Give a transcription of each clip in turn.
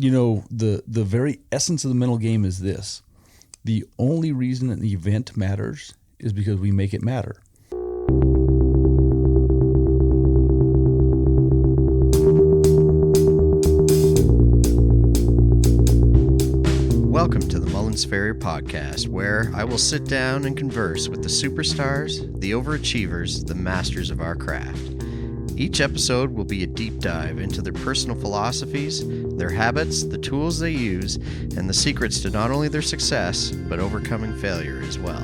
The very essence of the mental game is this. The only reason an event matters is because we make it matter. Welcome to the Mullins Farrier podcast, where I will sit down and converse with the superstars, the overachievers, the masters of our craft. Each episode will be a deep dive into their personal philosophies, their habits, the tools they use, and the secrets to not only their success, but overcoming failure as well.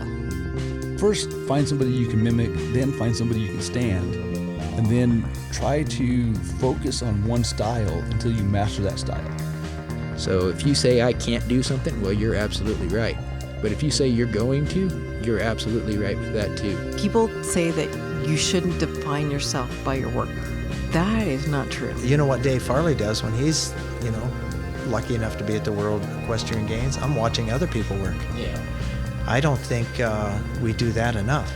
First, find somebody you can mimic, then find somebody you can stand, and then try to focus on one style until you master that style. So if you say I can't do something, well, you're absolutely right. But if you say you're going to, you're absolutely right with that too. People say that you shouldn't define yourself by your work. That is not true. You know what Dave Farley does when he's, lucky enough to be at the World Equestrian Games? I'm watching other people work. Yeah. I don't think we do that enough.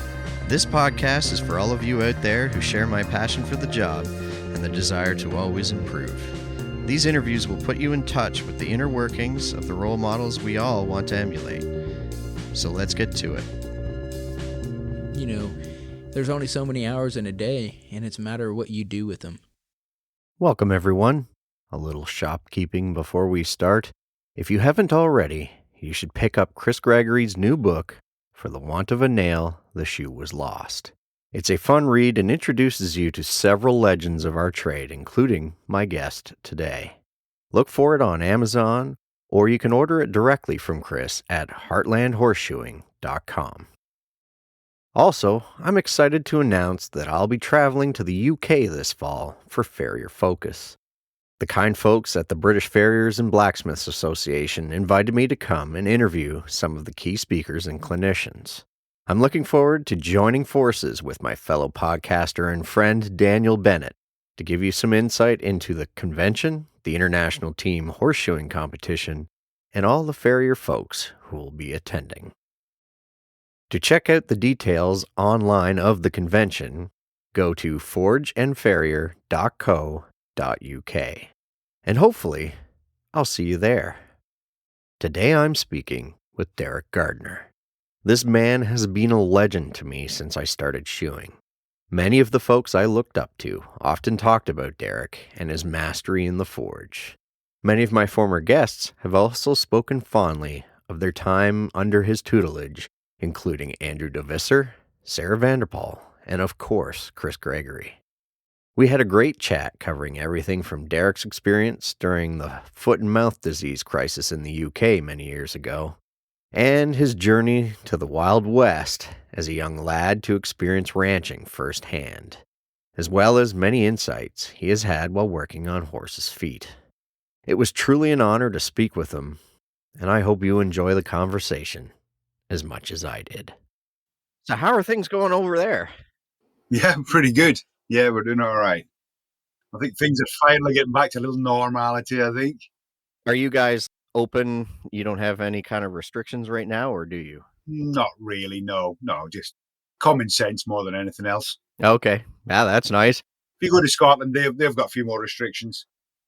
This podcast is for all of you out there who share my passion for the job and the desire to always improve. These interviews will put you in touch with the inner workings of the role models we all want to emulate. So let's get to it. There's only so many hours in a day, and it's a matter of what you do with them. Welcome, everyone. A little shopkeeping before we start. If you haven't already, you should pick up Chris Gregory's new book, For the Want of a Nail, the Shoe Was Lost. It's a fun read and introduces you to several legends of our trade, including my guest today. Look for it on Amazon, or you can order it directly from Chris at heartlandhorseshoeing.com. Also, I'm excited to announce that I'll be traveling to the UK this fall for Farrier Focus. The kind folks at the British Farriers and Blacksmiths Association invited me to come and interview some of the key speakers and clinicians. I'm looking forward to joining forces with my fellow podcaster and friend Daniel Bennett to give you some insight into the convention, the international team horseshoeing competition, and all the Farrier folks who will be attending. To check out the details online of the convention, go to forgeandfarrier.co.uk. And hopefully, I'll see you there. Today I'm speaking with Derek Gardner. This man has been a legend to me since I started shoeing. Many of the folks I looked up to often talked about Derek and his mastery in the forge. Many of my former guests have also spoken fondly of their time under his tutelage, including Andrew DeVisser, Sarah Vanderpol, and of course, Chris Gregory. We had a great chat covering everything from Derek's experience during the foot and mouth disease crisis in the UK many years ago, and his journey to the Wild West as a young lad to experience ranching firsthand, as well as many insights he has had while working on horses' feet. It was truly an honor to speak with him, and I hope you enjoy the conversation as much as I did. So how are things going over there? Yeah, pretty good. Yeah, we're doing all right. I think things are finally getting back to a little normality, I think. Are you guys open? You don't have any kind of restrictions right now, or do you? Not really, no, just common sense more than anything else. Okay, yeah, that's nice. If you go to Scotland, they've got a few more restrictions.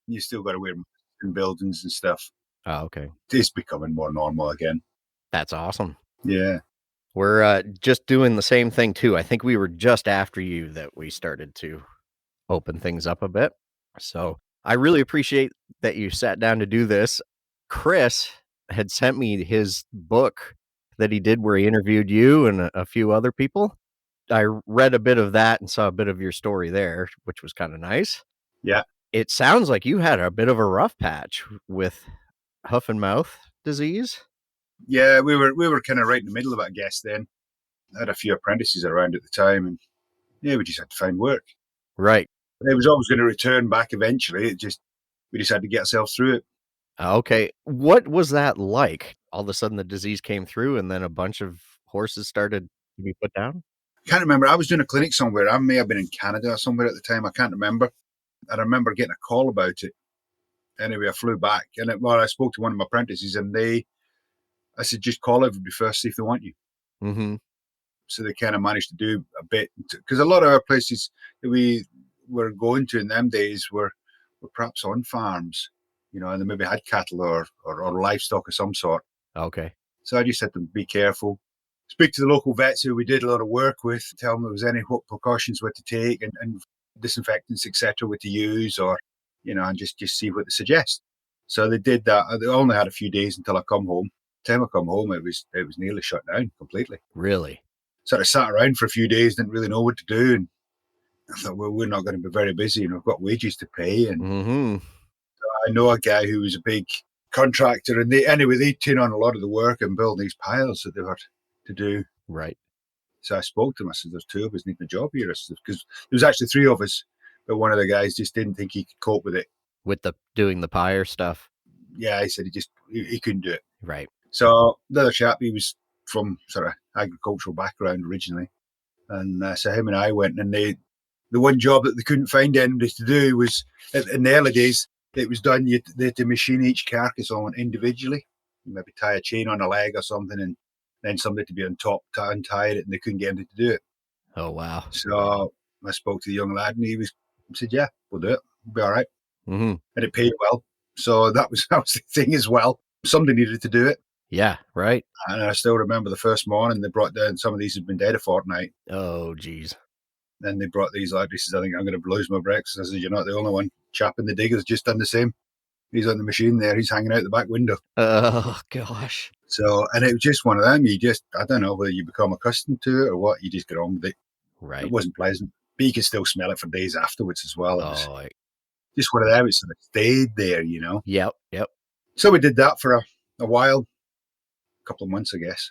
You still got to wear masks in buildings and stuff. Oh, okay. It's becoming more normal again. That's awesome. Yeah. We're just doing the same thing, too. I think we were just after you that we started to open things up a bit. So I really appreciate that you sat down to do this. Chris had sent me his book that he did where he interviewed you and a few other people. I read a bit of that and saw a bit of your story there, which was kind of nice. Yeah. It sounds like you had a bit of a rough patch with hoof and mouth disease. Yeah, we were kind of right in the middle of it, I guess, then. I had a few apprentices around at the time, and yeah, we just had to find work. Right. It was always going to return back eventually. We just had to get ourselves through it. Okay. What was that like? All of a sudden the disease came through and then a bunch of horses started to be put down? I can't remember. I was doing a clinic somewhere. I may have been in Canada or somewhere at the time. I can't remember. I remember getting a call about it. Anyway, I flew back. And I spoke to one of my apprentices, and I said, just call everybody first, see if they want you. Mm-hmm. So they kind of managed to do a bit. Because a lot of our places that we were going to in them days were perhaps on farms. and they maybe had cattle or livestock of some sort. Okay. So I just said to them, be careful. Speak to the local vets who we did a lot of work with, tell them there was any what precautions were to take and disinfectants, etc., were to use, or, and just see what they suggest. So they did that. They only had a few days until I come home. By the time I come home, it was nearly shut down completely. Really? So I sat around for a few days, didn't really know what to do. And I thought, well, we're not going to be very busy. We've got wages to pay. And Mm-hmm. I know a guy who was a big contractor, and they turn on a lot of the work and build these piles that they were to do. Right. So I spoke to him. I said, there's two of us needing a job here. Because there was actually three of us, but one of the guys just didn't think he could cope with it. With doing the pyre stuff. Yeah, he said he couldn't do it. Right. So the other chap, he was from sort of agricultural background originally. And so him and I went, and the one job that they couldn't find anybody to do was, in the early days, it was done, they had to machine each carcass on individually. You maybe tie a chain on a leg or something, and then somebody to be on top to untie it, and they couldn't get anybody to do it. Oh, wow. So I spoke to the young lad, and he said, yeah, we'll do it. We'll be all right. Mm-hmm. And it paid well. So that was the thing as well. Somebody needed to do it. Yeah, right. And I still remember the first morning they brought down, some of these had been dead a fortnight. Oh, geez. Then they brought these out. He says, I think I'm going to lose my breakfast. I said, you're not the only one. Chap in the digger's just done the same. He's on the machine there. He's hanging out the back window. Oh, gosh. So, and it was just one of them. I don't know whether you become accustomed to it or what. You just get on with it. Right. It wasn't pleasant. But you could still smell it for days afterwards as well. It was just one of them. It sort of stayed there, Yep. So we did that for a while, a couple of months, I guess.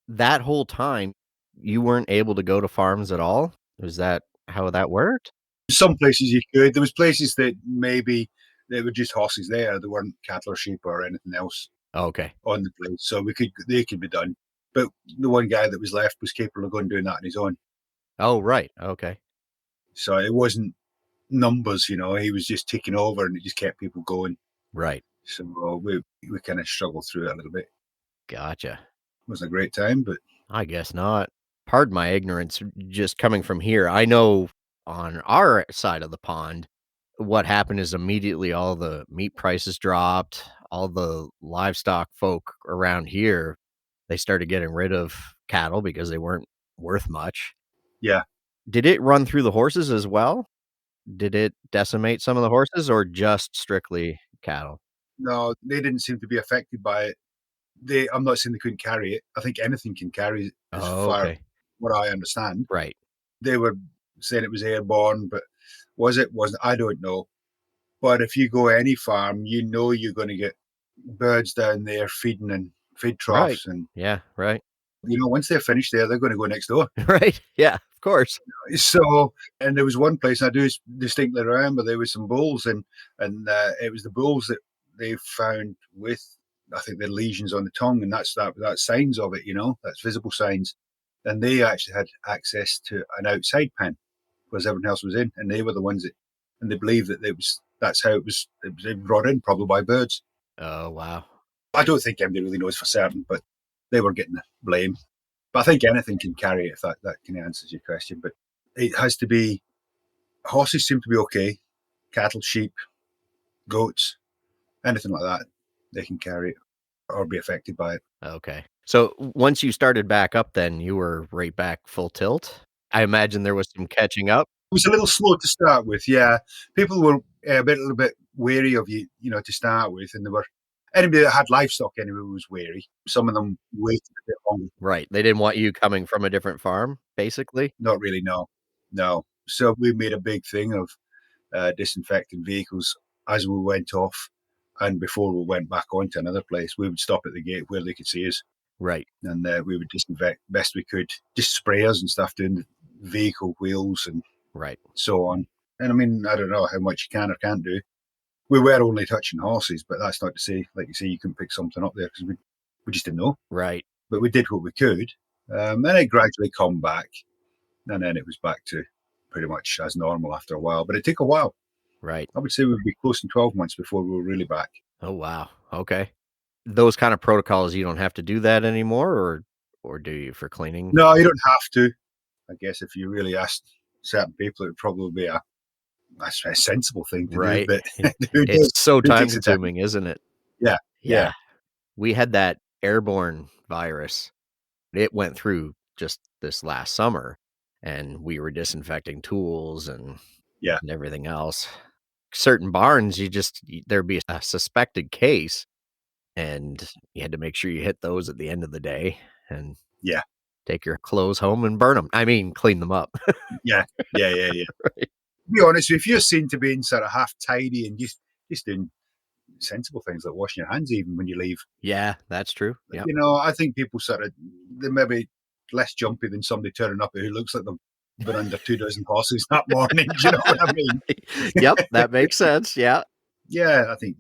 That whole time, you weren't able to go to farms at all? Was that how that worked? Some places you could. There was places that maybe they were just horses there. There weren't cattle or sheep or anything else Okay. on the place. So they could be done. But the one guy that was left was capable of going and doing that on his own. Oh, right. Okay. So it wasn't numbers, he was just taking over, and it just kept people going. Right. So we kind of struggled through it a little bit. Gotcha. It wasn't a great time, but I guess not. Pardon my ignorance, just coming from here. I know on our side of the pond, what happened is immediately all the meat prices dropped. All the livestock folk around here, they started getting rid of cattle because they weren't worth much. yeah. Did it run through the horses as well? Did it decimate some of the horses or just strictly cattle? No, they didn't seem to be affected by it. I'm not saying they couldn't carry it. I think anything can carry it as far as what I understand. Right. They were saying it was airborne, but wasn't? I don't know. But if you go any farm, you're going to get birds down there feeding and feed troughs. Right. And, Yeah, right. once they're finished there, they're going to go next door. Right. Yeah, of course. So, and there was one place I do distinctly remember there was some bulls, and it was the bulls that they found with, I think, the lesions on the tongue, and that's signs of it, that's visible signs. And they actually had access to an outside pen, whereas everyone else was in, and they were the ones and they believed that that's how it was brought in, probably by birds. Oh, wow. I don't think anybody really knows for certain, but they were getting the blame. But I think anything can carry it, if that kind of answers your question. But it has to be, horses seem to be okay, cattle, sheep, goats, anything like that, they can carry it or be affected by it. Okay. So once you started back up, then you were right back full tilt. I imagine there was some catching up. It was a little slow to start with, yeah. People were a little bit wary of you, to start with, and anybody that had livestock anyway was wary. Some of them waited a bit longer. Right. They didn't want you coming from a different farm, basically. Not really, no. So we made a big thing of disinfecting vehicles as we went off, and before we went back on to another place, we would stop at the gate where they could see us. Right. And we would disinfect best we could, just sprayers and stuff, doing the vehicle wheels and right, so on. And I mean, I don't know how much you can or can't do. We were only touching horses, but that's not to say, like you say, you couldn't pick something up there, because we just didn't know. Right. But we did what we could. And it gradually come back. And then it was back to pretty much as normal after a while. But it took a while. Right. I would say we'd be close to 12 months before we were really back. Oh, wow. Okay. Those kind of protocols, you don't have to do that anymore, or do you, for cleaning? No, you don't have to. I guess if you really asked certain people, it would probably be that's a sensible thing to do, Right. but who does? It's so Who time takes the time? consuming, isn't it? Yeah, yeah, Yeah. We had that airborne virus. It went through just this last summer, and we were disinfecting tools and yeah, everything else. Certain barns, there'd be a suspected case, and you had to make sure you hit those at the end of the day and yeah, take your clothes home and burn them. I mean, clean them up. yeah, yeah, yeah, yeah. Right. To be honest, if you're seen to being sort of half tidy and just doing sensible things like washing your hands even when you leave, Yeah, that's true. Yeah. you know, I think people they may be less jumpy than somebody turning up who looks like they've been under 2 dozen horses that morning. Do you know what I mean? Yep, that makes sense. Yeah. Yeah, I think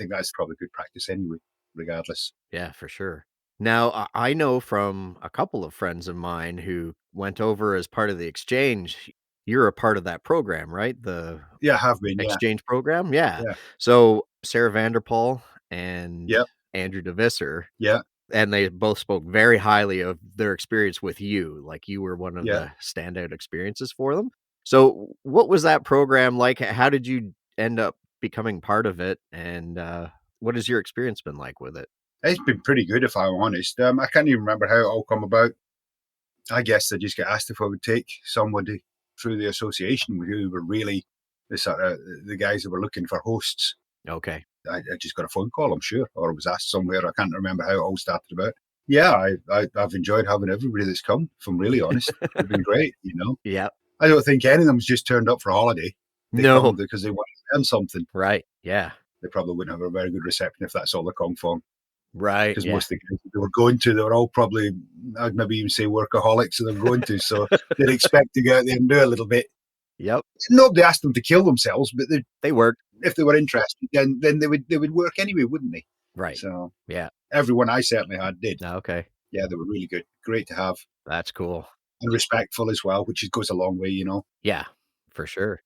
that's probably good practice anyway, regardless. Yeah, for sure. Now, I know from a couple of friends of mine who went over as part of the exchange. You're a part of that program, right? The Yeah, have been. Yeah, exchange program? Yeah. yeah, So Sarah Vanderpol and yeah, Andrew DeVisser, yeah, and they both spoke very highly of their experience with you. Like you were one of yeah. the standout experiences for them. So what was that program like? How did you end up becoming part of it? And what has your experience been like with it? It's been pretty good, if I'm honest. I can't even remember how it all come about. I guess I just got asked if I would take somebody through the association who were really the guys that were looking for hosts. Okay. I just got a phone call, I'm sure, or I was asked somewhere. I can't remember how it all started about. Yeah, I've enjoyed having everybody that's come, if I'm really honest. They've been great, you know. Yeah. I don't think any of them's just turned up for a holiday. They No. come because they want to learn something. Right. Yeah. They probably wouldn't have a very good reception if that's all they come for. Right. Because Yeah. most of the guys that they were going to, they were all probably, I'd maybe even say workaholics that they're going to. So they'd expect to go out there and do a little bit. Yep. Nobody asked them to kill themselves, but They worked. if they were interested, then they would work anyway, wouldn't they? Right. So Yeah. everyone I certainly had did. Okay. Yeah, they were really good. Great to have. That's cool. And respectful as well, which goes a long way, you know. Yeah, for sure.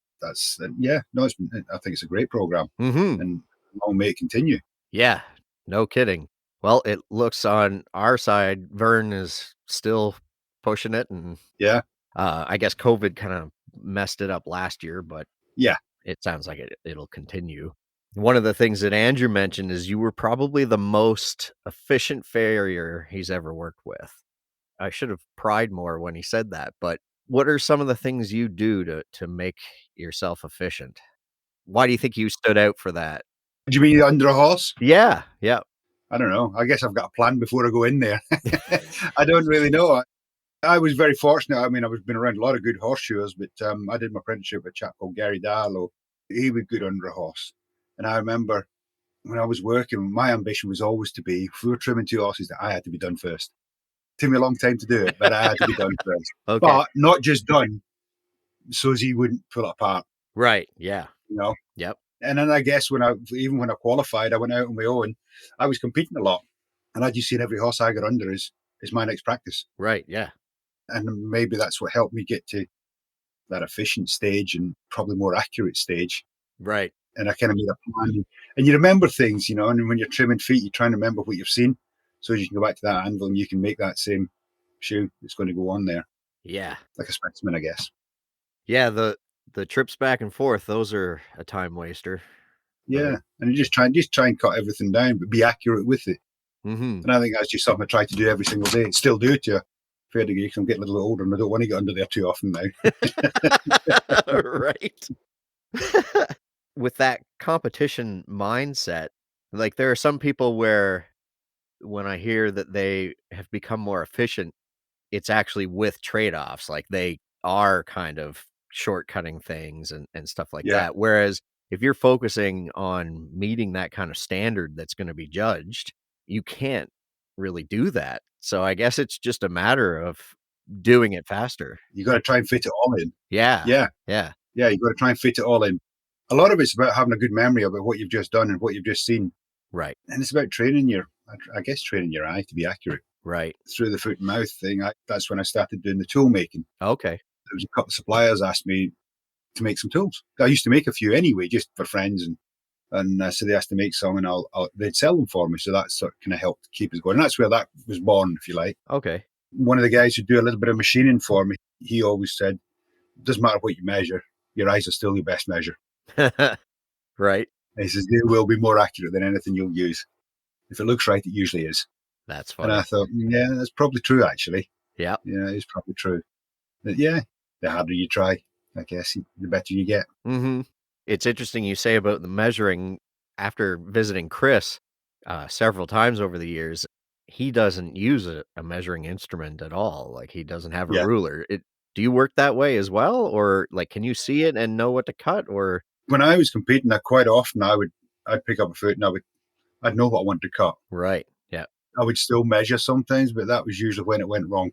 Yeah, no, I think it's a great program. Mm-hmm. And long may it continue. Yeah. No kidding. Well, it looks on our side, Vern is still pushing it. And Yeah, I guess COVID kind of messed it up last year, but yeah, it sounds like it'll continue. One of the things that Andrew mentioned is you were probably the most efficient farrier he's ever worked with. I should have pried more when he said that, but what are some of the things you do to make yourself efficient? Why do you think you stood out for that? Do you mean under a horse? Yeah, yeah. I don't know. I guess I've got a plan before I go in there. I don't really know. I was very fortunate. I mean, I've been around a lot of good horseshoers, but I did my apprenticeship with a chap called Gary Darlow. He was good under a horse. And I remember when I was working, my ambition was always to be, if we were trimming 2 horses, that I had to be done first. It took me a long time to do it, but I had to be done first. Okay. But not just done so as he wouldn't pull it apart, Right. Yeah. you know. Yep. And then I guess even when I qualified, I went out on my own. I was competing a lot. And I just seen every horse I got under is my next practice. Right. Yeah. And maybe that's what helped me get to that efficient stage and probably more accurate stage. Right. And I kind of made a plan. And you remember things, you know, and when you're trimming feet, you're trying to remember what you've seen. So you can go back to that anvil and you can make that same shoe that's going to go on there. Yeah. Like a specimen, I guess. Yeah. The trips back and forth, those are a time waster. Yeah. And you just try and cut everything down, but be accurate with it. Mm-hmm. And I think that's just something I try to do every single day. Still do it to a fair degree because I'm getting a little older and I don't want to get under there too often now. Right. With that competition mindset, like there are some people where when I hear that they have become more efficient, it's actually with trade-offs. Like they are kind of shortcutting things and stuff like Yeah. that. Whereas if you're focusing on meeting that kind of standard that's going to be judged, you can't really do that. So I guess it's just a matter of doing it faster. You got to try and fit it all in. Yeah. Yeah. Yeah. Yeah. You got to try and fit it all in. A lot of it's about having a good memory about what you've just done and what you've just seen. Right. And it's about training your eye to be accurate. Right. Through the foot and mouth thing, that's when I started doing the tool making. Okay. There was a couple of suppliers asked me to make some tools. I used to make a few anyway, just for friends, and so they asked to make some, and they'd sell them for me. So that sort of kind of helped keep us going. And that's where that was born, if you like. Okay. One of the guys who do a little bit of machining for me, he always said, "Doesn't matter what you measure. your eyes are still your best measure. Right. And he says, they will be more accurate than anything you'll use. If it looks right, it usually is. That's And I funny. thought, yeah, that's probably true, actually. Yeah. Yeah, it's probably true. But yeah, the harder you try, I guess, the better you get. Mm-hmm. It's interesting you say about the measuring. After visiting Chris several times over the years, he doesn't use a measuring instrument at all. Like, he doesn't have a Yeah. ruler. Do you work that way as well? Or like, can you see it and know what to cut? Or When I was competing, quite often I'd pick up a foot and I'd know what I wanted to cut. right. Yeah. I would still measure sometimes, but that was usually when it went wrong.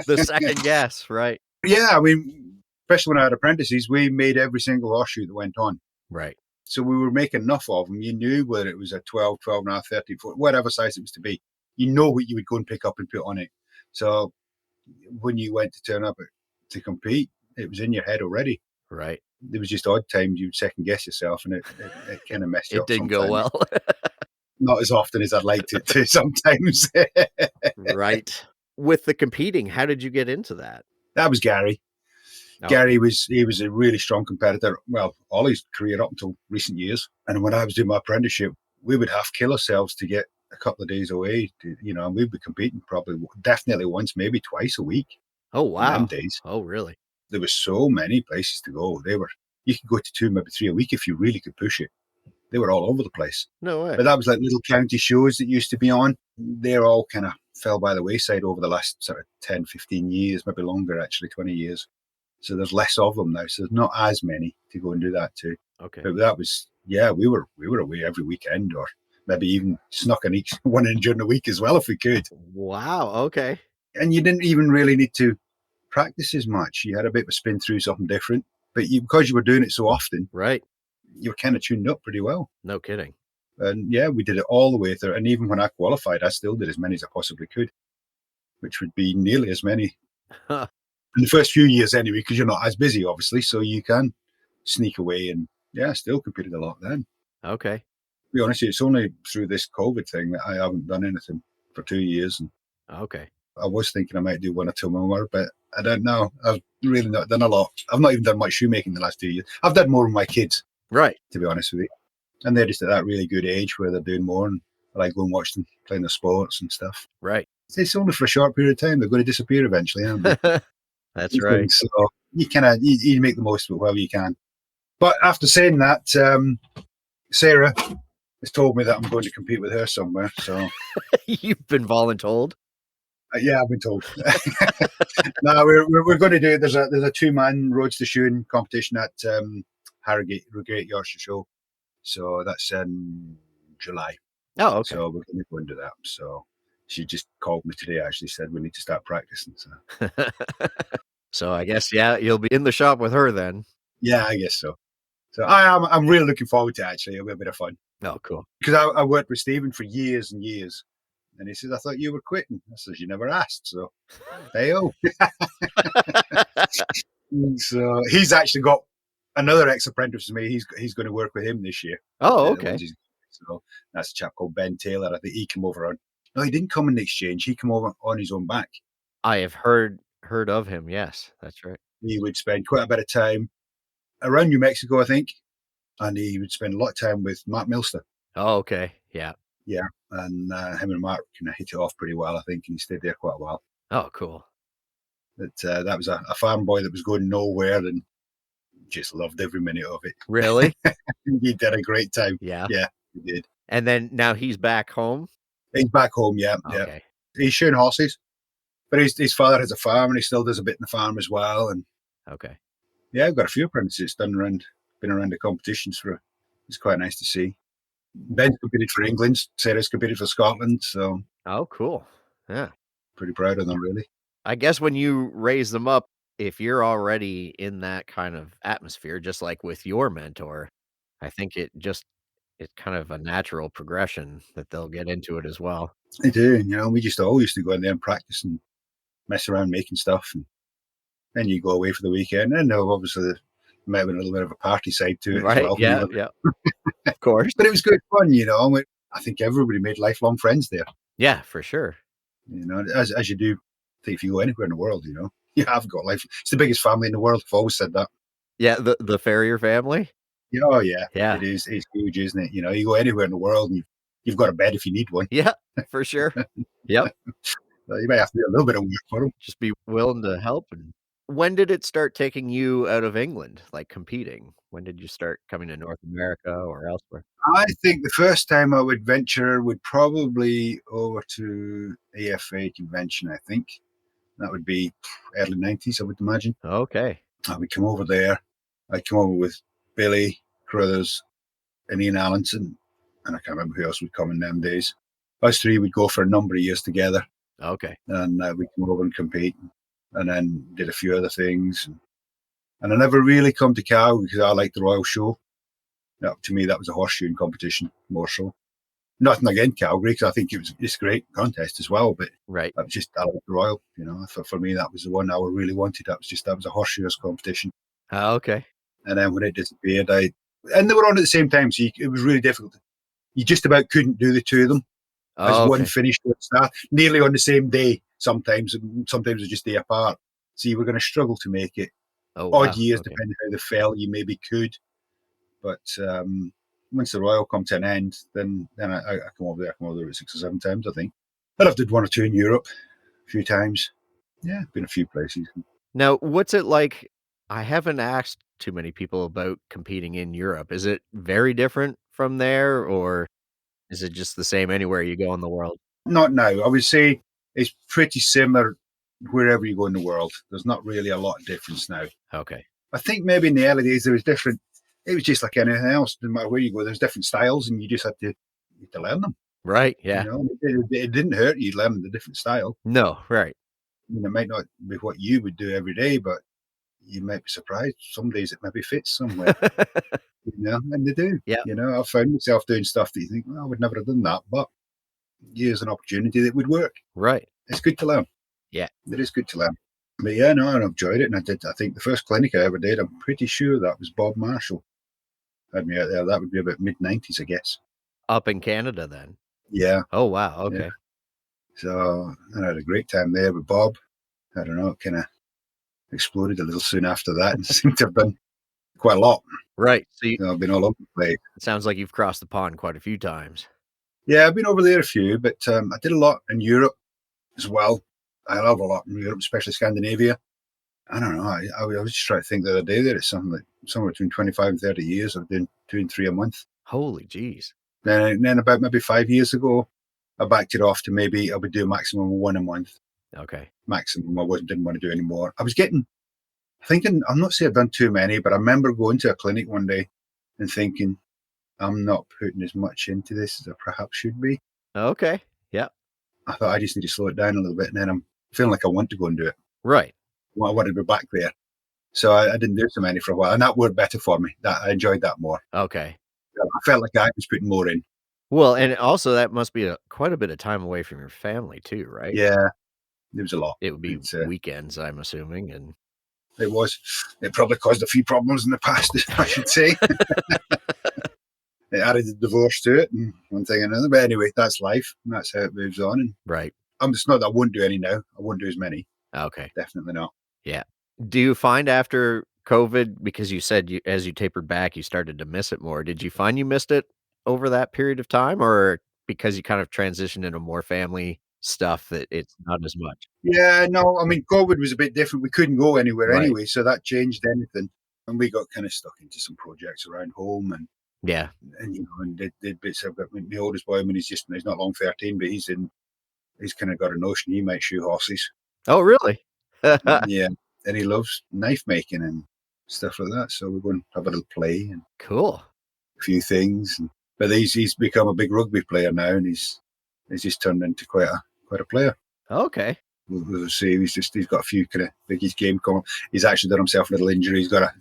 The second guess, right. Yeah, I mean, especially when I had apprentices, we made every single horseshoe that went on. Right. So we were making enough of them. You knew whether it was a 12, 12 and a half, 13 foot, whatever size it was to be. You know what you would go and pick up and put on it. So when you went to turn up to compete, it was in your head already. Right. There was just odd times you'd second guess yourself, and it kind of messed you It up. didn't go sometimes. well. Not as often as I'd like it to sometimes. Right. With the competing, how did you get into that? That was Gary. Oh, Gary was a really strong competitor. Well, all his career up until recent years. And when I was doing my apprenticeship, we would half kill ourselves to get a couple of days away. And we'd be competing definitely once, maybe twice a week. Oh, In wow. them days, Oh, really? there were so many places to go. You could go to 2, maybe 3 a week if you really could push it. They were all over the place. No way. But that was like little county shows that used to be on. They're all kind of fell by the wayside over the last sort of 10, 15 years, maybe longer, actually, 20 years. So there's less of them now. So there's not as many to go and do that to. Okay. But that was, yeah, we were away every weekend, or maybe even snuck one in during the week as well if we could. Wow. Okay. And you didn't even really need to practice as much. You had a bit of a spin through something different. But because you were doing it so often, Right. you were kind of tuned up pretty well. No kidding. And yeah, we did it all the way through. And even when I qualified, I still did as many as I possibly could, which would be nearly as many. Huh. In the first few years anyway, because you're not as busy, obviously, so you can sneak away. And yeah, I still competed a lot then. Okay. To be honest, it's only through this COVID thing that I haven't done anything for 2 years. And Okay. I was thinking I might do 1 or 2 more, but I don't know. I've really not done a lot. I've not even done much shoemaking the last 2 years. I've done more with my kids, Right. to be honest with you. And they're just at that really good age where they're doing more, and I like going and watch them playing their sports and stuff. Right. It's only for a short period of time. They're going to disappear eventually, aren't they? That's right. So you make the most of it wherever you can. But after saying that, Sarah has told me that I'm going to compete with her somewhere. So You've been voluntold. yeah, I've been told. No, we're going to do it. There's a 2-man roadster shoeing competition at Harrogate, Yorkshire Show. So that's in July. Oh, okay. So we're going to go and do that. So she just called me today. Actually said we need to start practicing. So So I guess, yeah, you'll be in the shop with her then. yeah, I guess so. So I'm really looking forward to it, actually. It'll be a bit of fun. Oh, cool. Because I worked with Stephen for years and years. And he says, I thought you were quitting. I says, you never asked. So, hey-oh. So he's actually got another ex-apprentice of me. He's going to work with him this year. Oh, okay. So that's a chap called Ben Taylor. I think he came over on. No, he didn't come in exchange. He came over on his own back. I have heard of him. Yes, that's right. He would spend quite a bit of time around New Mexico, I think. And he would spend a lot of time with Mark Milster. Oh, okay. Yeah. Yeah. And him and Mark kind of hit it off pretty well, I think. And he stayed there quite a while. Oh, cool. But that was a farm boy that was going nowhere and just loved every minute of it. Really? He did a great time. Yeah. Yeah, he did. And then now he's back home? He's back home, yeah. Okay. Yeah. He's shoeing horses. But his father has a farm and he still does a bit in the farm as well. And Okay. yeah, I've got a few apprentices been around the competitions it's quite nice to see. Ben's competed for England, Sarah's competed for Scotland, so Oh, cool. Yeah. pretty proud of them, really. I guess when you raise them up, if you're already in that kind of atmosphere, just like with your mentor, I think it's kind of a natural progression that they'll get into it as well. They do, we just all used to go in there and practice and mess around making stuff, and then you go away for the weekend. And obviously there might have been a little bit of a party side to it Right? as well. Yeah, yeah. Of course. But it was good fun, I think everybody made lifelong friends there. Yeah, for sure. As you do, I think if you go anywhere in the world, You have got life. It's the biggest family in the world. I've always said that. Yeah, the Farrier family? Yeah, oh yeah, Yeah. it is. It's huge, isn't it? You know, you go anywhere in the world and you've got a bed if you need one. Yeah, for sure. Yep. So you might have to do a little bit of work for them. Just be willing to help. And when did it start taking you out of England, like competing? When did you start coming to North America or elsewhere? I think the first time I would venture would probably over to AFA convention. I think that would be early 90s, I would imagine. Okay. I would come over there. I'd come over with Billy Crothers and Ian Allenson, and I can't remember who else would come in them days. Us three would go for a number of years together, Okay. and we'd come over and compete, and then did a few other things. And I never really come to Cal because I liked the Royal Show. To me, that was a horseshoeing competition more so. Nothing against Calgary, because I think it's a great contest as well. But Right. I liked the Royal. You know, for me, that was the one I really wanted. That was a horseshoers competition. Okay. And then when it disappeared, and they were on at the same time, so it was really difficult. You just about couldn't do the two of them as one finished with start, nearly on the same day. Sometimes it was just day apart. So you were going to struggle to make it. Oh, Odd wow. years, Okay. depending how they fell, you maybe could. But once the Royal come to an end, then I come over there. I come over there 6 or 7 times, I think. And I've did 1 or 2 in Europe a few times. Yeah, been a few places. Now, what's it like? I haven't asked too many people about competing in Europe. Is it very different from there, or is it just the same anywhere you go in the world? Not now. I would say it's pretty similar wherever you go in the world. There's not really a lot of difference now. Okay. I think maybe in the early days there was different. It was just like anything else. No matter where you go, there's different styles, and you just had to learn them. Right. Yeah. You know, it didn't hurt you learning the different style. No. Right. I mean, it might not be what you would do every day, but you might be surprised. Some days it maybe fits somewhere. You know, and they do. Yeah. You know, I've found myself doing stuff that you think, well, I would never have done that, but here's an opportunity that would work. Right. It's good to learn. Yeah. It is good to learn. But yeah, no, I enjoyed it. And I think the first clinic I ever did, I'm pretty sure that was Bob Marshall. Had me out there. That would be about mid-90s, I guess. Up in Canada then? Yeah. Oh, wow. Okay. Yeah. So I had a great time there with Bob. I don't know, it kind of exploded a little soon after that and seemed to have done quite a lot. Right. So I've been all over the place. it sounds like you've crossed the pond quite a few times. Yeah, I've been over there a few, but I did a lot in Europe as well. I love a lot in Europe, especially Scandinavia. I don't know. I was just trying to think the other day that it's something like somewhere between 25 and 30 years. I've been 2 and 3 a month. Holy jeez. Then about maybe 5 years ago, I backed it off to maybe I would do a maximum of 1 a month. Okay. Maximum. I didn't want to do any more. I was thinking, I'm not saying I've done too many, but I remember going to a clinic one day and thinking, I'm not putting as much into this as I perhaps should be. Okay. Yeah. I thought I just need to slow it down a little bit, and then I'm feeling like I want to go and do it. Right. I wanted to be back there. So I didn't do so many for a while, and that worked better for me. I enjoyed that more. Okay. I felt like I was putting more in. Well, and also that must be quite a bit of time away from your family too, right? Yeah, there was a lot. It would be weekends, I'm assuming, and it was. It probably caused a few problems in the past, I should say. It added a divorce to it, and one thing and another. But anyway, that's life, and that's how it moves on. And right. It's not that I won't do any now. I won't do as many. Okay. Definitely not. Yeah. Do you find after COVID, because you said as you tapered back, you started to miss it more, did you find you missed it over that period of time, or because you kind of transitioned into more family stuff that it's not as much? Yeah, no, I mean, COVID was a bit different. We couldn't go anywhere Right. anyway, so that changed anything. And we got kind of stuck into some projects around home and Yeah. and did bits. I've got my oldest boy, when he's not long 13, but he's kind of got a notion he might shoe horses. Oh, really? Yeah. And he loves knife making and stuff like that. So we're going to have a little play and Cool. a few things. But he's become a big rugby player now, and he's just turned into quite a player. Okay. We'll see. He's got a few kind of biggies game coming. He's actually done himself a little injury. He's got a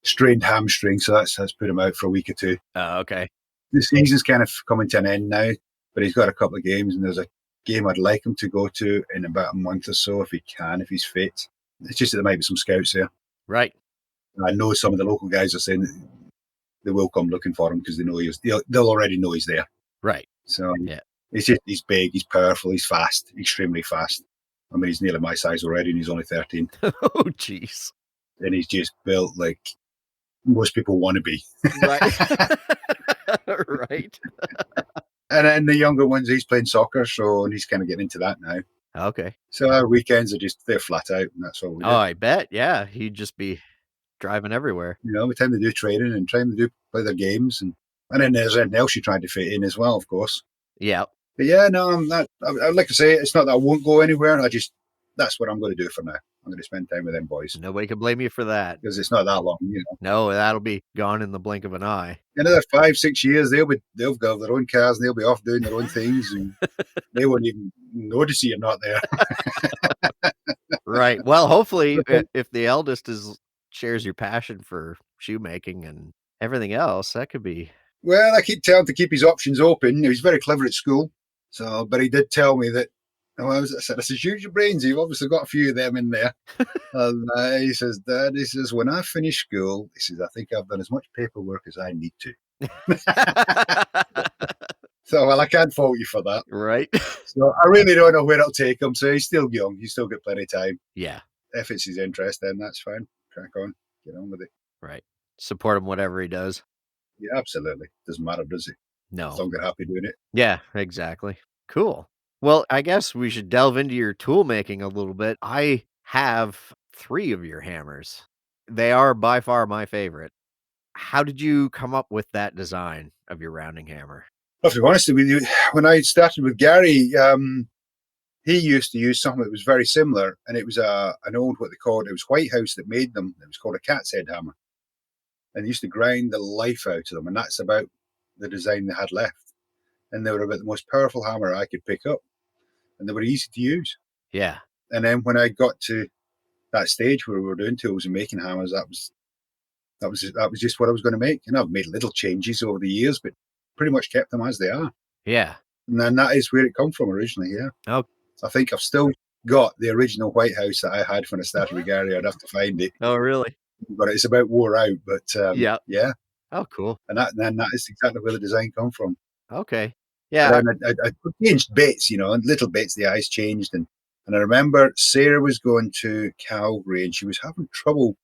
strained hamstring, so that's put him out for a week or two. Okay. The season's kind of coming to an end now, but he's got a couple of games, and there's a game I'd like him to go to in about a month or so if if he's fit. It's just that there might be some scouts there. Right. I know some of the local guys are saying that they will come looking for him because they know they'll already know he's there. Right. So Yeah. he's big, he's powerful, he's fast, extremely fast. I mean, he's nearly my size already, and he's only 13. Oh, jeez. And he's just built like most people want to be. Right. Right. And then the younger ones, he's playing soccer, and he's kind of getting into that now. Okay. So our weekends are they're flat out, and that's all we do. Oh, I bet. Yeah. He'd just be driving everywhere. You know, we time to do training and time to play their games. And then there's anything else you try to fit in as well, of course. Yeah. But yeah, no, I'd like to say it's not that I won't go anywhere. That's what I'm going to do for now. I'm going to spend time with them boys. Nobody can blame you for that. Because it's not that long, you know. No, that'll be gone in the blink of an eye. Another 5-6 years, they'll have their own cars and they'll be off doing their own things, and they won't even notice you're not there. Right. Well, hopefully, if the eldest shares your passion for shoemaking and everything else, that could be. Well, I keep telling him to keep his options open. He's very clever at school, but he did tell me that. I said, use your brains. You've obviously got a few of them in there. And he says, Dad, when I finish school, he says, I think I've done as much paperwork as I need to. So, well, I can't fault you for that. Right. So I really don't know where it'll take him. So he's still young. He's still got plenty of time. Yeah. If it's his interest, then that's fine. Crack on. Get on with it. Right. Support him whatever he does. Yeah, absolutely. Doesn't matter, does it? No. As long as they're happy doing it. Yeah, exactly. Cool. Well, I guess we should delve into your tool making a little bit. I have 3 of your hammers. They are by far my favorite. How did you come up with that design of your rounding hammer? Well, to be honest with you, when I started with Gary, he used to use something that was very similar, and it was an old, what they called, it was White House that made them. It was called a cat's head hammer. And they used to grind the life out of them, and that's about the design they had left. And they were about the most powerful hammer I could pick up, and they were easy to use. Yeah. And then when I got to that stage where we were doing tools and making hammers, that was just what I was going to make. And I've made little changes over the years, but pretty much kept them as they are. Yeah. And then that is where it come from originally. Yeah. Oh. I think I've still got the original White House that I had when I started with Gary. I'd have to find it. Oh, really? But it's about wore out. But yeah. Oh, cool. And that is exactly where the design come from. Okay. Yeah. And I changed bits, and little bits. The eyes changed, and I remember Sarah was going to Calgary, and she was having trouble.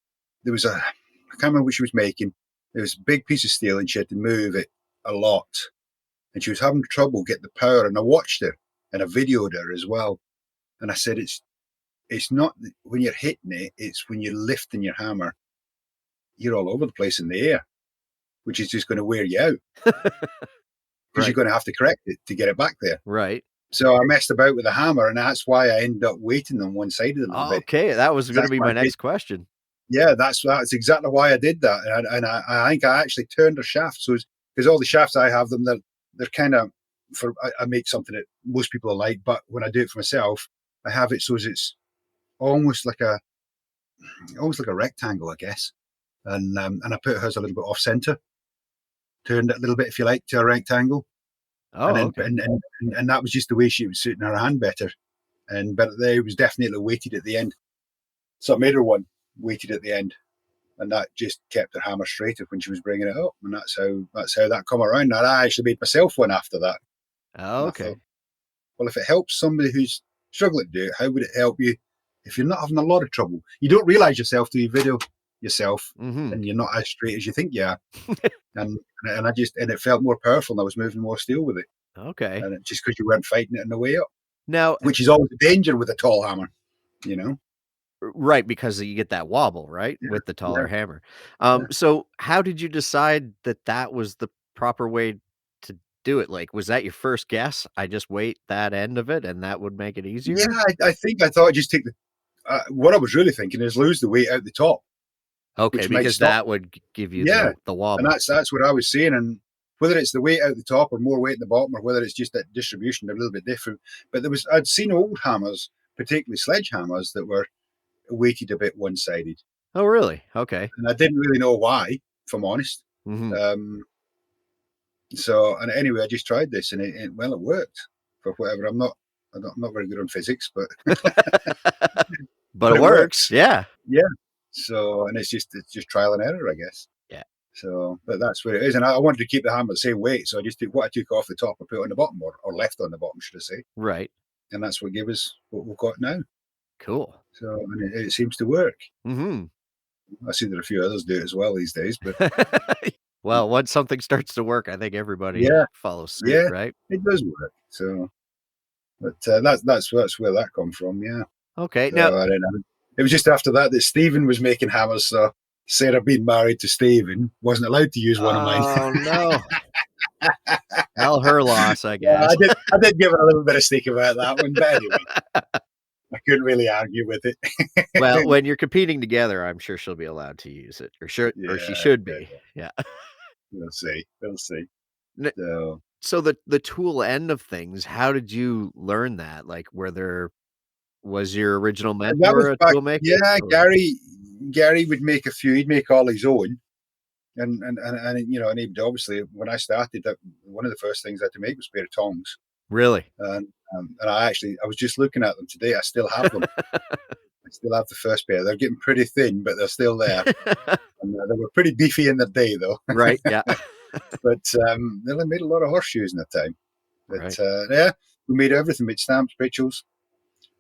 I can't remember what she was making. There was a big piece of steel, and she had to move it a lot, and she was having trouble getting the power. And I watched her, and I videoed her as well. And I said, it's not when you're hitting it; it's when you're lifting your hammer. You're all over the place in the air, which is just going to wear you out. Because you're going to have to correct it to get it back there. Right. So I messed about with the hammer, and that's why I ended up weighting on one side of it a little bit. Okay, that was going to be my next question. Yeah, that's exactly why I did that. And I think I actually turned the shaft. So because all the shafts I have them, they're kind of, I make something that most people like, but when I do it for myself, I have it so it's almost like a rectangle, I guess. And I put hers a little bit off center. Turned it a little bit, if you like, to a rectangle. Oh, okay. And that was just the way she was suiting her hand better. But it was definitely weighted at the end. So I made her one weighted at the end, and that just kept her hammer straighter when she was bringing it up. And that's how that come around. And I actually made myself one after that. Oh, okay. Thought, well, if it helps somebody who's struggling to do it, how would it help you if you're not having a lot of trouble? You don't realize yourself till you video yourself, and you're not as straight as you think you are. and it felt more powerful, and I was moving more steel with it. Okay. And just because you weren't fighting it on the way up. Now, which is always a danger with a tall hammer, Right, because you get that wobble, right, with the taller hammer. So how did you decide that was the proper way to do it? Like, was that your first guess? I just weight that end of it, and that would make it easier? Yeah, I think I thought just take what I was really thinking is lose the weight out the top. Okay, because that would give you the wobble. And that's what I was saying. And whether it's the weight out the top or more weight at the bottom, or whether it's just that distribution, they're a little bit different. But I'd seen old hammers, particularly sledgehammers, that were weighted a bit one-sided. Oh, really? Okay. And I didn't really know why, if I'm honest. Mm-hmm. And anyway, I just tried this, and it worked for whatever. I'm not very good on physics, but but it works. Yeah. Yeah. So, and it's just trial and error, I guess. Yeah. So, but that's where it is. And I wanted to keep the hammer the same weight. So I just took what I took off the top and put it on the bottom, or left on the bottom, should I say. Right. And that's what gave us what we've got now. Cool. So and it seems to work. Mm-hmm. I see that a few others do it as well these days, but Well, once something starts to work, I think everybody yeah, follows suit, yeah, right? it does work. So, but that's where that come from. Yeah. Okay. Now, So I don't know. It was just after that Stephen was making hammers. So Sarah, being married to Stephen, wasn't allowed to use one of mine. oh no. Well, her loss, I Yeah, guess. I did give her a little bit of stick about that one, but anyway, I couldn't really argue with it. Well, when you're competing together, I'm sure she'll be allowed to use it, or she Yeah, should yeah, be. Yeah. we'll see. We'll see. N- So So the tool end of things, how did you learn that? Like, was your original and that was mentor a back. tool maker? Yeah, Or- Gary would make a few. He'd make all his own, and you know, and he'd obviously when I started, that one of the first things I had to make was a pair of tongs, Really? and I was just looking at them today. I still have them. I still have the first pair. They're getting pretty thin, but they're still there. And they were pretty beefy in the day, though. Right. Yeah. But they made a lot of horseshoes in that time. But Right. yeah, we made everything. We made stamps, rituals,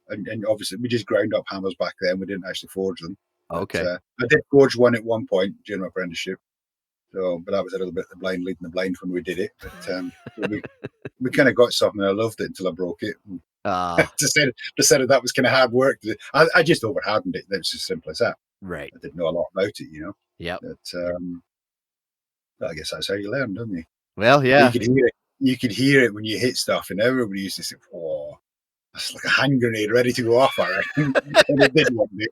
and obviously we just ground up hammers back then. We didn't actually forge them. But, Okay. I did forge one at one point during my apprenticeship. So, but that was a little bit the blind leading the blind when we did it. But we kind of got something. I loved it until I broke it. Decided that was kind of hard work. I just over hardened it. That was as simple as that. Right. I didn't know a lot about it, you know. Yep. But I guess that's how you learn, don't you? Well, yeah. You could hear it. You could hear it when you hit stuff, and everybody used to say, "Oh, that's like a hand grenade ready to go off." I reckon. And it did one day.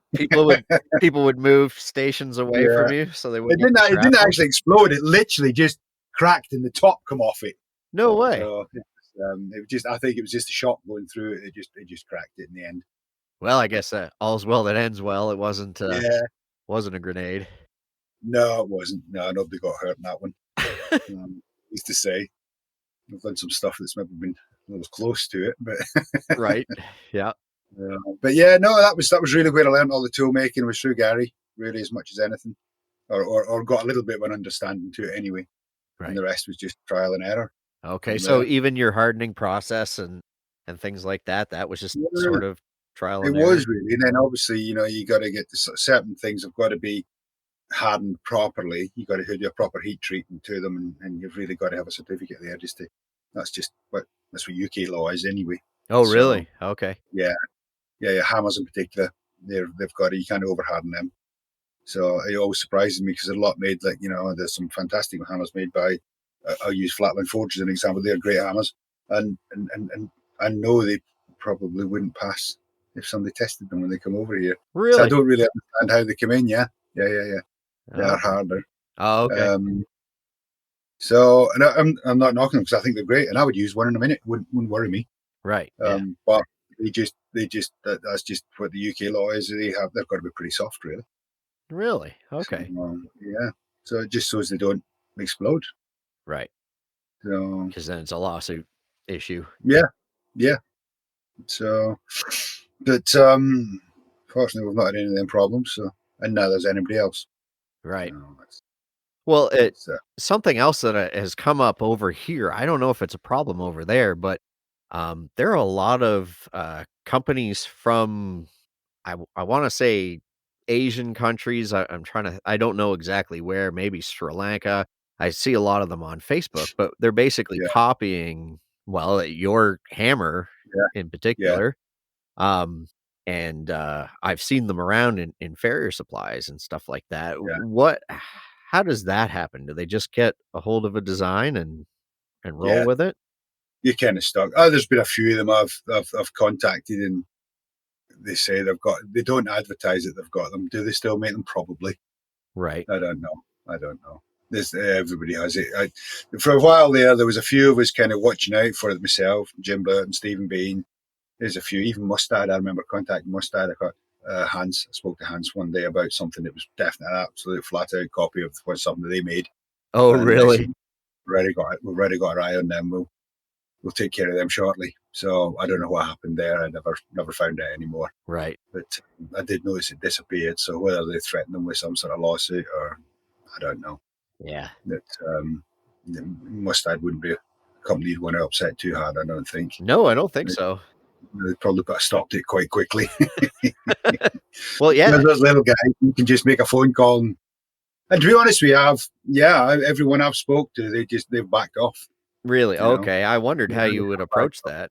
People would move stations away from you, so they It wouldn't. didn't. It didn't actually explode. It literally just cracked, and the top come off it. No way. So it was just. I think it was just a shock going through it. It just cracked it in the end. Well, I guess all's well that ends well. It wasn't Yeah. wasn't a grenade. No, it wasn't. No, nobody got hurt in that one. Used to say, I've done some stuff that's maybe been a little close to it, but Right. Yeah. but yeah, no, that was really where I learned all the tool making was through Gary, really as much as anything, or got a little bit of an understanding to it anyway, Right. and the rest was just trial and error. Okay. And, So even your hardening process and things like that was just Yeah. sort of trial It and error. was really, and then obviously you got to get to certain things have got to be hardened properly. You got to do a proper heat treatment to them, and you've really got to have a certificate there just to. That's what UK law is anyway. Oh, So, really? Okay. Yeah, hammers in particular, they've got to, you can't over harden them. So it always surprises me because there's a lot made, like, there's some fantastic hammers made by. I'll use Flatland Forge as an example. They're great hammers, and I know they probably wouldn't pass if somebody tested them when they come over here. Really? So I don't really understand how they come in. Yeah. They are Oh. harder. Oh, okay. So, and I'm not knocking them because I think they're great, and I would use one in a minute. Wouldn't worry me. Right. Yeah. But they just that's just what the UK law is. They've got to be pretty soft, really. Really? Okay. So, yeah. So it just so as they don't explode. Right. So Because then it's a lawsuit issue. yeah. So, but fortunately, we've not had any of them problems. So, and now there's anybody else. Right. So Well, so, something else that has come up over here. I don't know if it's a problem over there, but there are a lot of companies from I want to say Asian countries. I don't know exactly where. Maybe Sri Lanka. I see a lot of them on Facebook, but they're basically Yeah. copying your hammer in yeah. particular. And I've seen them around in Farrier supplies and stuff like that. Yeah. How does that happen? Do they just get a hold of a design and roll Yeah. with it? You're kind of stuck. There's been a few of them I've contacted, and they say they don't advertise that they've got them. Do they still make them? Probably. Right. I don't know. Everybody has it. For a while there was a few of us kind of watching out for it myself, Jim Blurt and Stephen Bean. There's a few, even Mustard. I remember contacting Mustard. I got Hans. I spoke to Hans one day about something that was definitely an absolute flat out copy of something that they made. Oh, And really? we've already got our eye on them. We'll take care of them shortly. So I don't know what happened there. I never found out anymore. Right. But I did notice it disappeared. So whether they threatened them with some sort of lawsuit or I don't know. Yeah. That Mustard wouldn't be a company you'd want to upset too hard. I don't think. No, I don't think so. They probably put a stop to it quite quickly. Well, yeah, Those little guys, you can just make a phone call. And to be honest, everyone I've spoke to, they've backed off. really. You know? Okay, I wondered how you would approach that.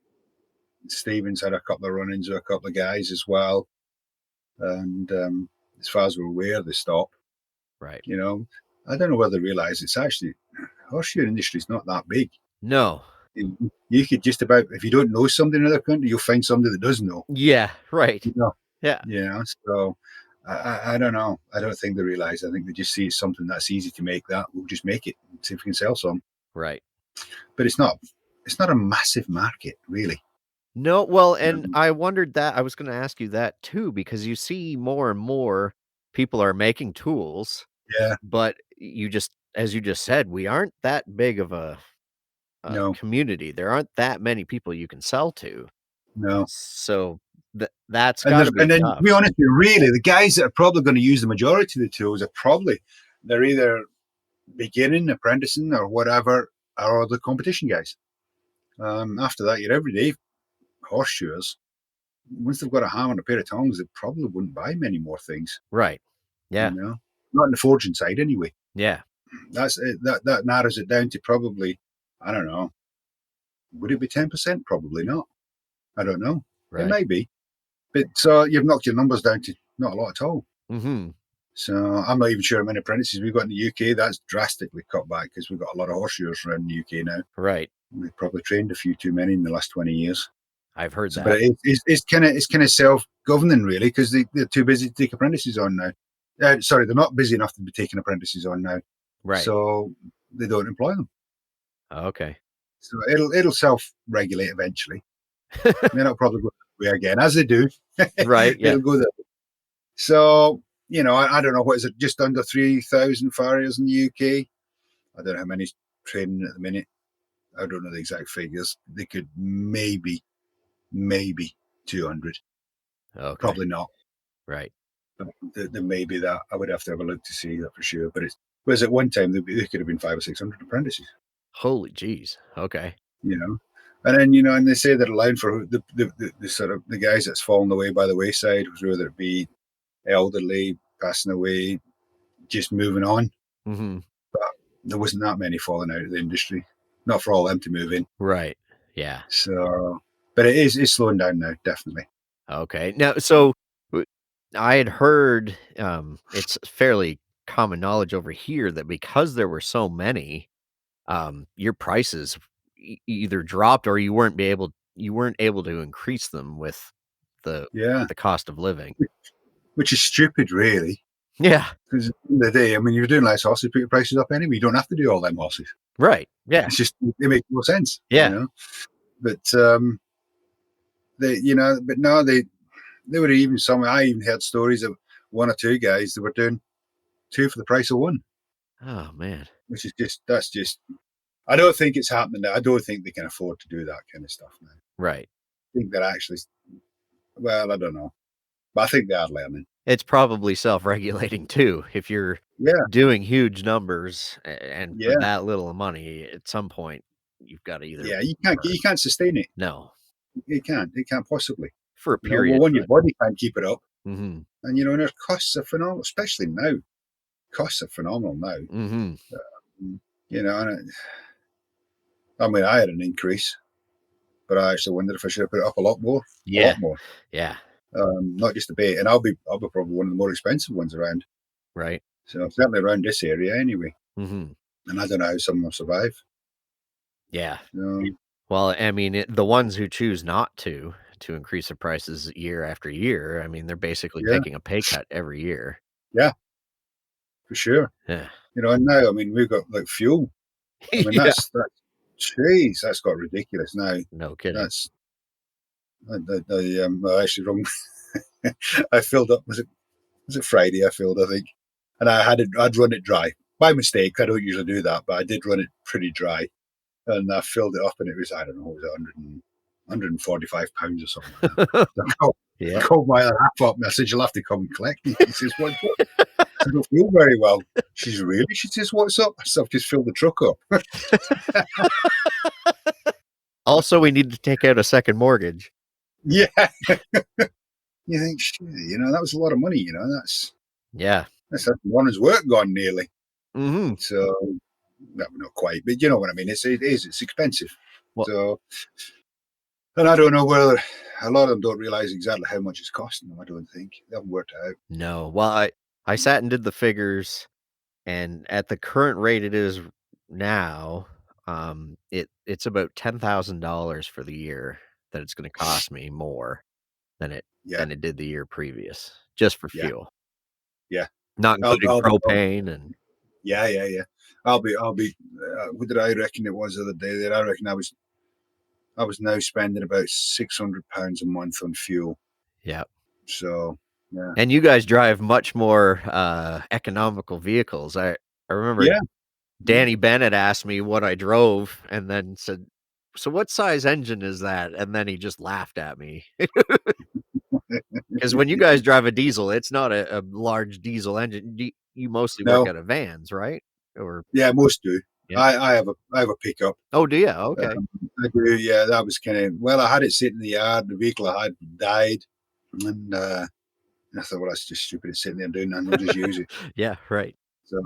Stephen's had a couple of run-ins with a couple of guys as well, and as far as we're aware, they stop. Right. You know, I don't know whether they realise it's actually horseshoe industry's not that big. No. You could just about, if you don't know somebody in another country, you'll find somebody that does know. Yeah. Right. You know? Yeah. You know, so I don't know. I don't think they realise. I think they just see it's something that's easy to make. That we'll just make it and see if we can sell some. Right. But it's not a massive market, really. No, well, and I wondered that. I was going to ask you that too, because you see more and more people are making tools. Yeah. But as you just said, we aren't that big of a No. community. There aren't that many people you can sell to. No. So that's got to be and then, tough. to be honest with you, really, the guys that are probably going to use the majority of the tools they're either beginning, apprenticing, or whatever, or the competition guys. After that, your everyday horseshoers, once they've got a hammer and a pair of tongs, they probably wouldn't buy many more things. Right. Yeah. You know? Not on the forging side, anyway. Yeah. That's it. That narrows it down to probably, I don't know, would it be 10%? Probably not. I don't know. Right. It may be. But so you've knocked your numbers down to not a lot at all. Mm-hmm. So I'm not even sure how many apprentices we've got in the UK. That's drastically cut back because we've got a lot of horseshoers around the UK now. Right. We've probably trained a few too many in the last 20 years. I've heard that. But it's kind of self-governing, really, because they're too busy to take apprentices on now. Sorry, they're not busy enough to be taking apprentices on now. Right. So they don't employ them. Okay. So it'll self-regulate eventually. Then it'll probably go that way again, as they do. Right. Yeah. It'll go that way. So, you know, I don't know, what is it, just under 3,000 farriers in the UK? I don't know how many's training at the minute. I don't know the exact figures. They could maybe 200. Okay. Probably not. Right. But there may be that. I would have to have a look to see that for sure. But whereas at one time, there could have been 500 or 600 apprentices. Holy jeez. Okay. You know, and then, you know, and they say they're allowing for the sort of the guys that's fallen away by the wayside, whether it be elderly, passing away, just moving on. Mm-hmm. But there wasn't that many falling out of the industry. Not for all them to move in. Right. Yeah. So, but it's slowing down now, definitely. Okay. Now, so I had heard it's fairly common knowledge over here that because there were so many, your prices either dropped or you weren't able to increase them with the cost of living. Which is stupid, really. Yeah. Because at the end of the day, I mean, you're doing less horses, put your prices up anyway. You don't have to do all them horses. Right. Yeah. It's just, it makes more sense. Yeah. You know? But they were even I even heard stories of one or two guys that were doing two for the price of one. Oh man. Which is that's just I don't think it's happening now. I don't think they can afford to do that kind of stuff now. Right. I think they're actually, well, I don't know. But I think they are learning. It's probably self-regulating too. If you're doing huge numbers and for that little money, at some point you've got to either. Yeah, you can't sustain it. No, it can't possibly for a period. Well, when your body can't keep it up, mm-hmm. And and their costs are phenomenal, especially now. Costs are phenomenal now. Mm-hmm. And I mean, I had an increase, but I actually wondered if I should have put it up a lot more. Yeah, a lot more. Yeah. Not just a bit, and I'll be probably one of the more expensive ones around. Right. So certainly around this area anyway. Mm-hmm. And I don't know how some will survive. Yeah. Well, I mean, the ones who choose not to increase their prices year after year, I mean, they're basically taking a pay cut every year. Yeah, for sure. Yeah. And now, I mean, we've got like fuel. I mean, that's got ridiculous now. No kidding. That's I actually wrong. I filled up. Was it Friday? I filled, I think, and I'd run it dry by mistake. I don't usually do that, but I did run it pretty dry, and I filled it up, and it was, I don't know, it was 145 pounds or something. So I called my other half up and I said, "You'll have to come and collect me." He says, "What?" I don't feel very well. She says, "What's up?" So I've just filled the truck up. Also, we need to take out a second mortgage. Yeah. You think, shit, that was a lot of money, that's Yeah. a morning's work gone nearly. Mm-hmm. So, no, not quite, but you know what I mean. It's expensive. Well- So, and I don't know whether a lot of them don't realize exactly how much it's costing them. I don't think they haven't worked it out. No. Well, I sat and did the figures, and at the current rate it is now, it's about $10,000 for the year that it's going to cost me more than it did the year previous, just for Yeah. fuel. Yeah. Not including propane and. Yeah. I'll be. What did I reckon it was the other day? That I reckon I was now spending about £600 a month on fuel. Yeah. So yeah. And you guys drive much more economical vehicles. I remember Danny Bennett asked me what I drove and then said, "So what size engine is that?" And then he just laughed at me. Because when you guys drive a diesel, it's not a large diesel engine. You mostly work out of vans, right? Or yeah, most do. Yeah. I have a pickup. Oh, do you? Okay. I do. Yeah, that was kind of I had it sitting in the yard. The vehicle I had died, and I thought, well, that's just stupid. It's sitting there doing nothing. I'll just use it. Yeah, right. So,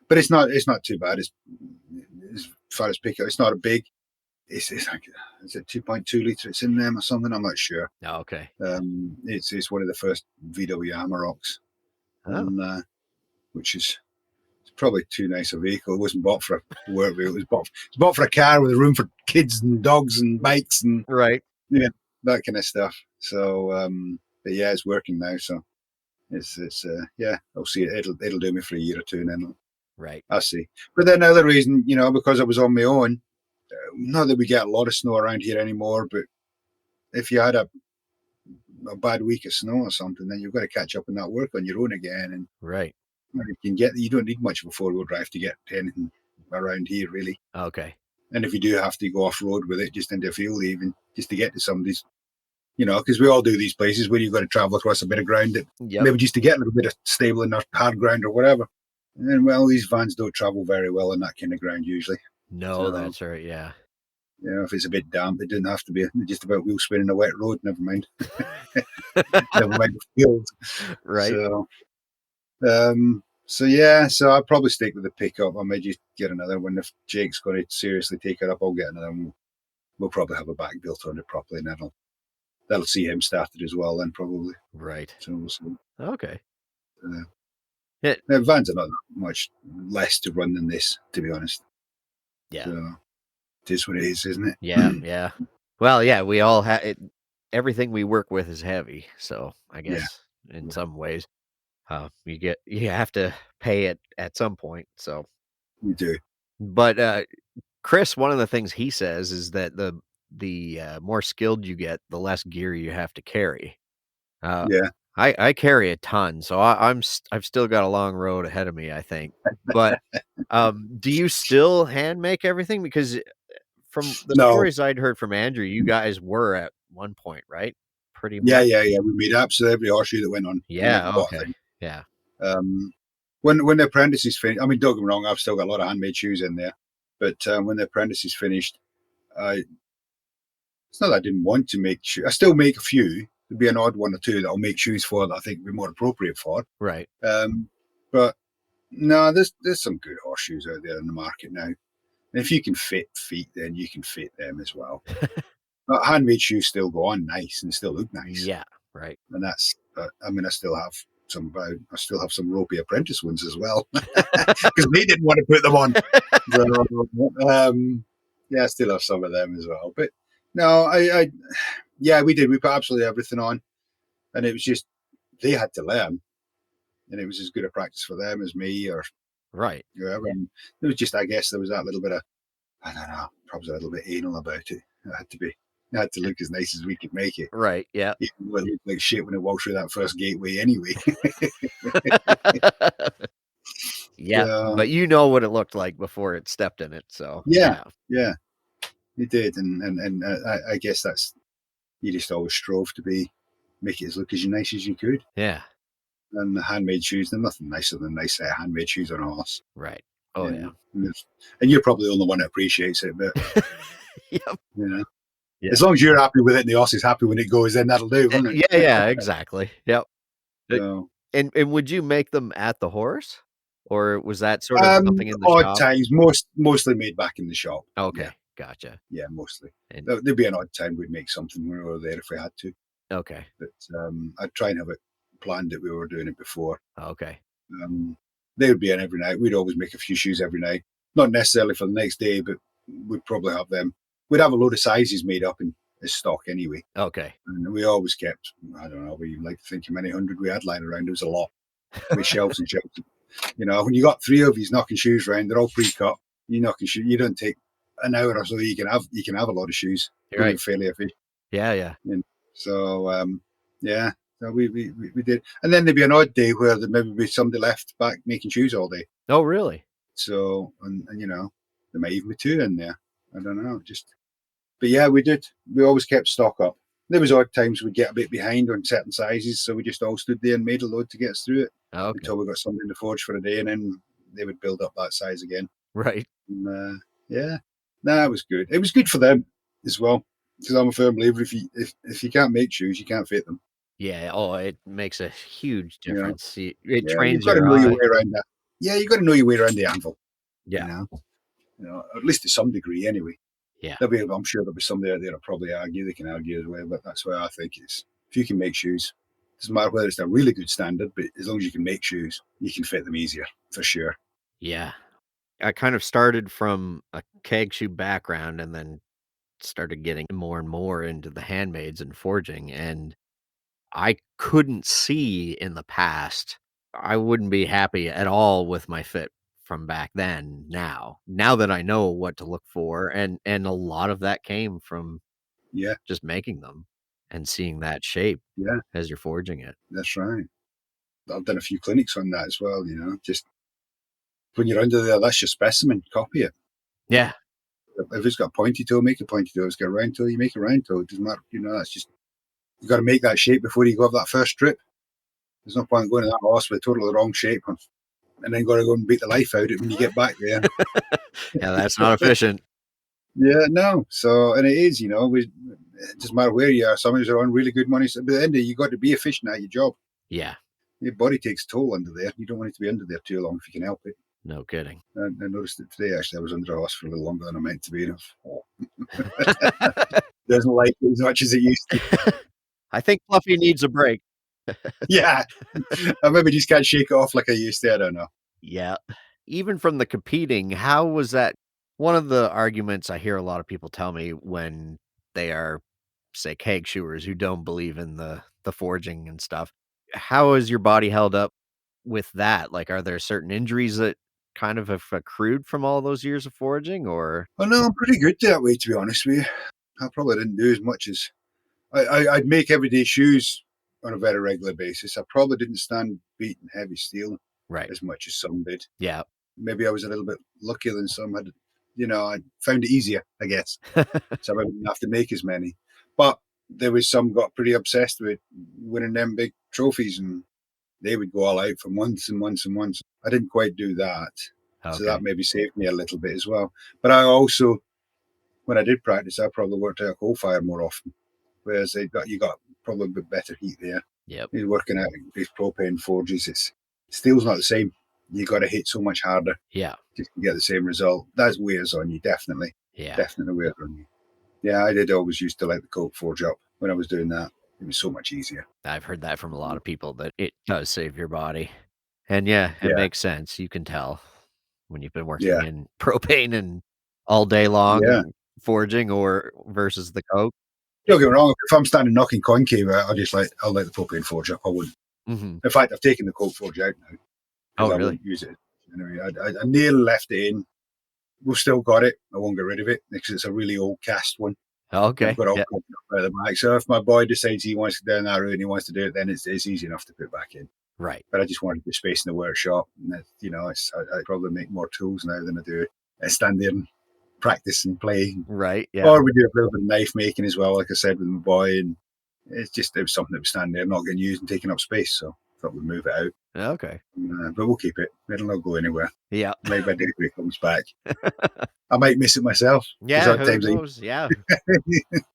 but it's not too bad. As far as pickup, it's not a big. It's like, is it 2.2 litre? It's in them or something. I'm not sure. Oh, okay. It's one of the first VW Amaroks, which is probably too nice a vehicle. It wasn't bought for a work vehicle. It was bought for a car with a room for kids and dogs and bikes and right. Yeah, that kind of stuff. So, but yeah, it's working now. So it's I'll see it. It'll do me for a year or two, and then I'll see. But then another reason, because I was on my own. Not that we get a lot of snow around here anymore, but if you had a bad week of snow or something, then you've got to catch up on that work on your own again. And you don't need much of a 4-wheel drive to get anything around here, really. Okay. And if you do have to go off road with it, just into a field, even just to get to somebody's, because we all do these places where you've got to travel across a bit of ground that maybe just to get a little bit of stable and not hard ground or whatever. And these vans don't travel very well on that kind of ground usually. No, that's right. Yeah. If it's a bit damp, it doesn't have to be just about wheel spin in a wet road. Never mind. Never mind the field. Right. So I'll probably stick with the pickup. I may just get another one. If Jake's going to seriously take it up, I'll get another one. We'll probably have a back built on it properly, and that'll see him started as well then probably. Right. So we'll see. Okay. Vans are not much less to run than this, to be honest. Yeah. So it is what it is, isn't it? Yeah, yeah. Well, yeah, we all have it. Everything we work with is heavy, so I guess in some ways, you have to pay it at some point. So you do. But Chris, one of the things he says is that the more skilled you get, the less gear you have to carry. I carry a ton, so I've still got a long road ahead of me, I think. But do you still hand make everything? Because from the stories I'd heard from Andrew, you guys were at one point, right? Pretty much. Yeah. We made absolutely every horseshoe that went on. Yeah. Okay. Yeah. When the apprentice is finished, I mean, don't get me wrong, I've still got a lot of handmade shoes in there. But when the apprentice is finished, it's not that I didn't want to make shoes. I still make a few. There'd be an odd one or two that I'll make shoes for that I think would be more appropriate for. Right. But no, there's some good horseshoes out there in the market now. And if you can fit feet, then you can fit them as well. But handmade shoes still go on nice and still look nice. Yeah, right. And that's, I still have some ropey apprentice ones as well because they didn't want to put them on. So, I still have some of them as well. But no, we did. We put absolutely everything on, and it was just they had to learn, and it was as good a practice for them as me or whoever. And it was just, I guess, there was that little bit of, I don't know, probably a little bit anal about it. It had to look as nice as we could make it. Right. Yeah. It looked like shit when it walked through that first gateway anyway. Yeah, but you know what it looked like before it stepped in it. So yeah, it did, and I guess that's, you just always strove to make it as look as nice as you could. Yeah. And the handmade shoes, they're nothing nicer than nice handmade shoes on a horse. Right. Oh yeah. And you're probably the only one that appreciates it, but yep. Yeah. As long as you're happy with it and the horse is happy when it goes, then that'll do, won't it? Yeah, exactly. Yep. So, And would you make them at the horse, or was that sort of something in the odd shop? times, mostly made back in the shop. Okay, gotcha. Yeah, mostly. And There'd be an odd time we'd make something when we were there if we had to. okay, But I'd try and have it planned that we were doing it before. okay, They would be in every night. We'd always make a few shoes every night. Not necessarily for the next day, but we'd probably have them. We'd have a load of sizes made up in stock anyway. okay. And we always kept, I don't know, we like to think how many hundred we had lying around. It was a lot. With shelves and shelves. You know, when you got 3 of these knocking shoes around, they're all pre-cut. You knocking shoes, you don't take an hour or so. You can have a lot of shoes. Right. Fairly efficient. Yeah. And so yeah. So we did, and then there'd be an odd day where there maybe be somebody left back making shoes all day. Oh, really? So and you know, there might even be 2 in there. I don't know. But yeah, we did. We always kept stock up. There was odd times we'd get a bit behind on certain sizes, so we just all stood there and made a load to get us through it until we got something in the forge for a day, and then they would build up that size again. Right. And, yeah, it was good. It was good for them as well, because I'm a firm believer if you can't make shoes, you can't fit them. Yeah. Oh, it makes a huge You know? difference. It Yeah, trains you've got to your know your eye. way around that. Yeah, you've got to know your way around the anvil. Yeah. You know, at least to some degree, anyway. Yeah. I'm sure there'll be somebody out there that'll probably argue. They can argue as well, but that's why I think it's if you can make shoes, it doesn't matter whether it's a really good standard, but as long as you can make shoes, you can fit them easier for sure. Yeah. I kind of started from a keg shoe background and then started getting more and more into the handmaids and forging. And I couldn't see in the past. I wouldn't be happy at all with my fit from back then now that I know what to look for. And a lot of that came from Yeah, just making them and seeing that shape yeah, as you're forging it. that's right. I've done a few clinics on that as well. You know, just when you're under there, that's your specimen. Copy it. Yeah. If it's got a pointy toe, make a pointy toe. If it's got a round toe, you make a round toe. It doesn't matter. You know, that's just you got to make that shape before you go up that first strip. There's no point going to that horse with totally the wrong shape and then got to go and beat the life out of it when you get back there. Yeah, that's not efficient. Yeah, no. So, and it is, you know, it doesn't matter where you are. Some of us are on really good money. So at the end of it, you got to be efficient at your job. Yeah. Your body takes a toll under there. You don't want it to be under there too long if you can help it. No kidding. I noticed it today, actually. I was under a horse for a little longer than I meant to be. Doesn't like it as much as it used to. I think Fluffy needs a break. Yeah. I maybe just can't shake it off like I used to. I don't know. Yeah. Even from the competing, how was that? One of the arguments I hear a lot of people tell me when they are, say, keg shoers who don't believe in the forging and stuff. How has your body held up with that? Like, are there certain injuries that kind of have accrued from all those years of forging, or? Oh, no, I'm pretty good that way, to be honest with you. I probably didn't do as much as I'd make everyday shoes on a very regular basis. I probably didn't stand beating heavy steel Right. as much as some did. Yeah. Maybe I was a little bit luckier than some had. You know, I found it easier, I guess. So I didn't have to make as many. But there was some got pretty obsessed with winning them big trophies, and they would go all out for months and months and months. I didn't quite do that. Okay. So that maybe saved me a little bit as well. But I also, when I did practice, I probably worked out a coal fire more often. Whereas you got probably a bit better heat there. Yep. You're working out these propane forges. Steel's not the same. You got to hit so much harder. Yeah. Just to get the same result. That wears on you, definitely. Yeah. Definitely wears on you. Yeah, I did always used to let the coke forge up when I was doing that. It was so much easier. I've heard that from a lot of people that it does save your body. And yeah, it makes sense. You can tell when you've been working in propane and all day long and forging or versus the coke. Don't get me wrong, if I'm standing knocking concave out, I'll let the propane forge up. I wouldn't. Mm-hmm. In fact, I've taken the coke forge out now. Oh, I really? wouldn't use it. Anyway, I nearly left it in. We've still got it. I won't get rid of it because it's a really old cast one. Okay. I've got all covered up by the back. So if my boy decides he wants to go down that route and he wants to do it, then it's easy enough to put back in. Right. But I just wanted the space in the workshop. And you know, I probably make more tools now than I do. I stand there and practice and play. Right. Yeah. Or we do a little bit of knife making as well, like I said, with my boy. And it was something that was standing there, not getting used and taking up space. So I thought we'd move it out. Okay. But we'll keep it. It'll not go anywhere. Yeah. Maybe when Gregory comes back. I might miss it myself. Yeah, who knows? Yeah.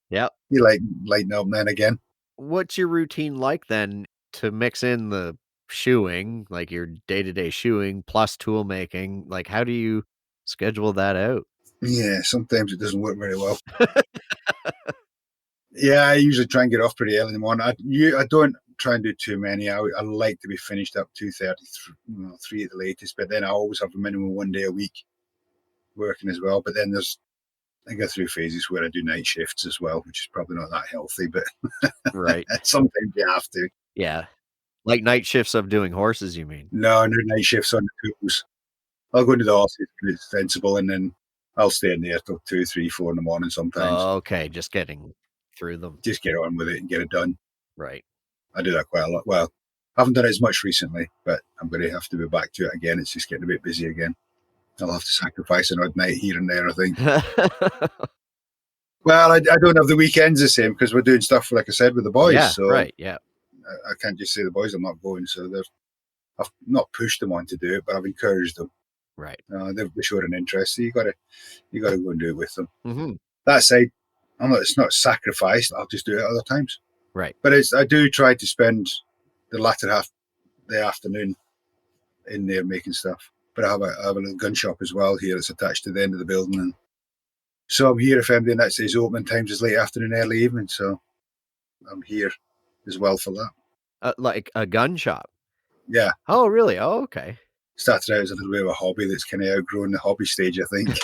Yep. You lighten up now and again. What's your routine like then to mix in the shoeing, like your day-to-day shoeing plus tool making? Like, how do you schedule that out? Yeah, sometimes it doesn't work very well. Yeah, I usually try and get off pretty early in the morning. I don't try and do too many. I like to be finished up 2:30, 3 at the latest. But then I always have a minimum 1 day a week working as well. But then I go through phases where I do night shifts as well, which is probably not that healthy. But Right. sometimes you have to. Yeah. Like night shifts of doing horses, you mean? No night shifts on the tools. I'll go into the office when it's sensible, and then I'll stay in there till 2, 3, 4 in the morning sometimes. Okay, just getting through them. Just get on with it and get it done. Right. I do that quite a lot. Well, I haven't done it as much recently, but I'm going to have to be back to it again. It's just getting a bit busy again. I'll have to sacrifice an odd night here and there, I think. Well, I don't have the weekends the same because we're doing stuff, like I said, with the boys. Yeah, so right, yeah. I can't just say the boys are not going. So I've not pushed them on to do it, but I've encouraged them. Right. They've showed an interest. So you got to go and do it with them. Mm-hmm. That said, it's not sacrificed. I'll just do it other times. Right. But I do try to spend the latter half the afternoon in there making stuff. But I have a little gun shop as well here that's attached to the end of the building. And so I'm here if anybody that says opening times is late afternoon, early evening. So I'm here as well for that. Like a gun shop? Yeah. Oh, really? Oh, okay. Started out as a little bit of a hobby that's kind of outgrown the hobby stage, I think.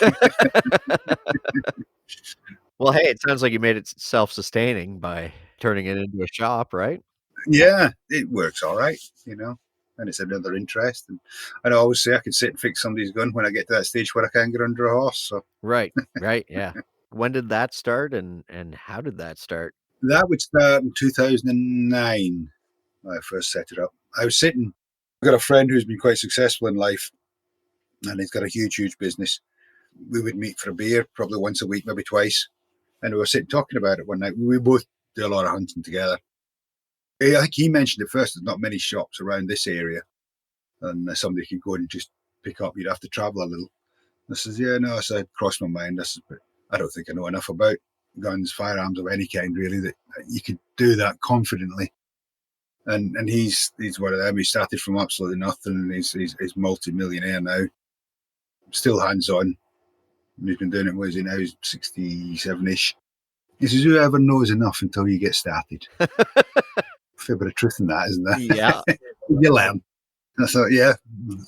Well, hey, it sounds like you made it self-sustaining by turning it into a shop, right? Yeah, it works all right, and it's another interest. And I always say I can sit and fix somebody's gun when I get to that stage where I can't get under a horse. So Right, yeah. When did that start and how did that start? that would start in 2009 when I first set it up. I've got a friend who's been quite successful in life, and he's got a huge business. We would meet for a beer probably once a week, maybe twice. And we were sitting talking about it one night. We both do a lot of hunting together. I think he mentioned at first there's not many shops around this area, and somebody could go and just pick up. You'd have to travel a little. I says, yeah, no. So it crossed my mind. But I don't think I know enough about guns, firearms of any kind, really, that you could do that confidently. And he's one of them. He started from absolutely nothing, and he's multi-millionaire now. Still hands-on. And he's been doing it, what is he now? He's 67-ish. He says, whoever knows enough until you get started. Fair bit of truth in that, isn't there? Yeah. You learn. And I thought, yeah,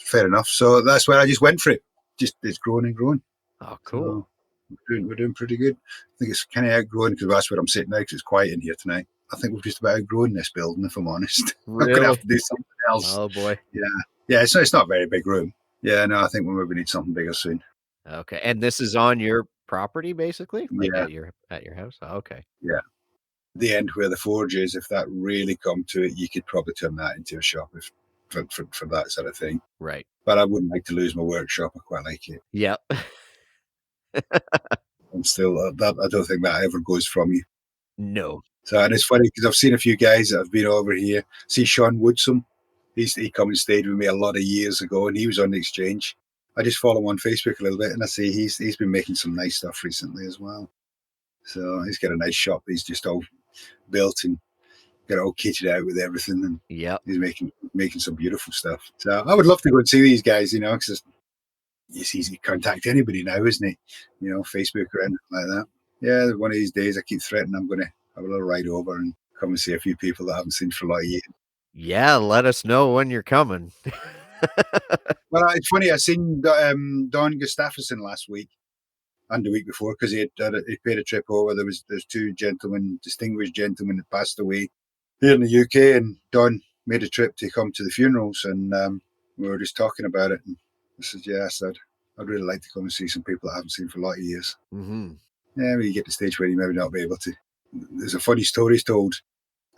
fair enough. So that's where I just went for it. It's growing and growing. Oh, cool. So we're doing pretty good. I think it's kind of outgrowing because that's where I'm sitting now because it's quiet in here tonight. I think we've just about outgrown this building, if I'm honest. Really? I'm going to have to do something else. Oh, boy. Yeah, it's not a very big room. Yeah, no, I think we maybe need something bigger soon. Okay. And this is on your property, basically? Like Yeah. At your house? Oh, okay. Yeah. The end where the forge is, if that really come to it, you could probably turn that into a shop for that sort of thing. Right. But I wouldn't like to lose my workshop. I quite like it. Yep. I'm still, I don't think that ever goes from you. No. So, and it's funny because I've seen a few guys that have been over here. See Sean Woodsome, he come and stayed with me a lot of years ago, and he was on the exchange. I just follow him on Facebook a little bit, and I see he's been making some nice stuff recently as well. So he's got a nice shop. He's just all built and got it all kitted out with everything, and he's making some beautiful stuff. So I would love to go and see these guys, because it's easy to contact anybody now, isn't it? Facebook or anything like that. Yeah, one of these days I keep threatening I'm going to have a little ride over and come and see a few people that I haven't seen for a lot of years. Yeah, let us know when you're coming. Well, it's funny. I seen Don Gustafsson last week and the week before because he paid a trip over. There's two distinguished gentlemen that passed away here in the UK, and Don made a trip to come to the funerals, and we were just talking about it. And I said, I'd really like to come and see some people I haven't seen for a lot of years. Mm-hmm. Yeah, when you get to the stage where you maybe not be able to. There's a funny story told.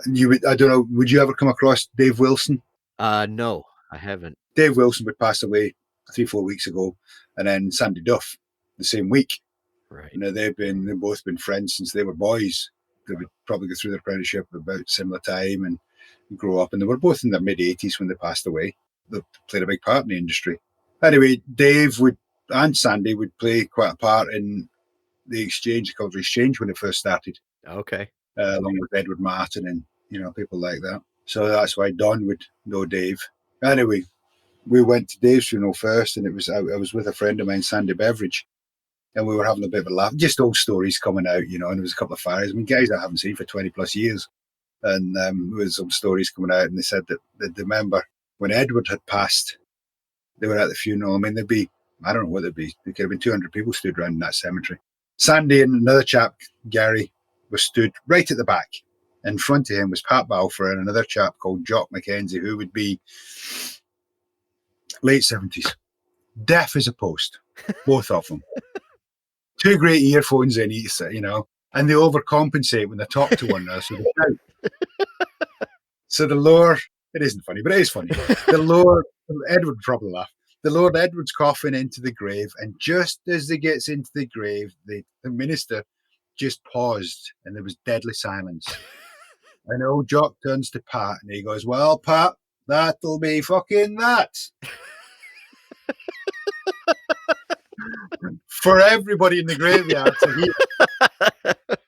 I don't know, would you ever come across Dave Wilson? No, I haven't. Dave Wilson would pass away 3-4 weeks ago, and then Sandy Duff the same week. Right. They've both been friends since they were boys. They would probably go through their apprenticeship at about similar time, and grow up, and they were both in their mid-80s when they passed away. They played a big part in the industry. Anyway, Dave and Sandy would play quite a part in the exchange, cultural exchange, when it first started. Okay. Along with Edward Martin and people like that. So that's why Don would know Dave. Anyway, we went to Dave's funeral first, and I was with a friend of mine, Sandy Beveridge, and we were having a bit of a laugh. Just old stories coming out, and there was a couple of Farriers. I mean, guys I haven't seen for 20 plus years. And there was some stories coming out, and they said that they remember when Edward had passed, they were at the funeral. I mean, there'd be, I don't know what there'd be. There could have been 200 people stood around in that cemetery. Sandy and another chap, Gary, were stood right at the back. In front of him was Pat Balfour and another chap called Jock Mackenzie, who would be late 70s. Deaf as a post, both of them. 2 great earphones in each, and they overcompensate when they talk to one another. So they shout. So the lower, it isn't funny, but it is funny. The lower, Edward would probably laugh. The Lord Edward's coffin into the grave, and just as he gets into the grave, the minister just paused, and there was deadly silence. And old Jock turns to Pat, and he goes, "Well, Pat, that'll be fucking that." For everybody in the graveyard to hear.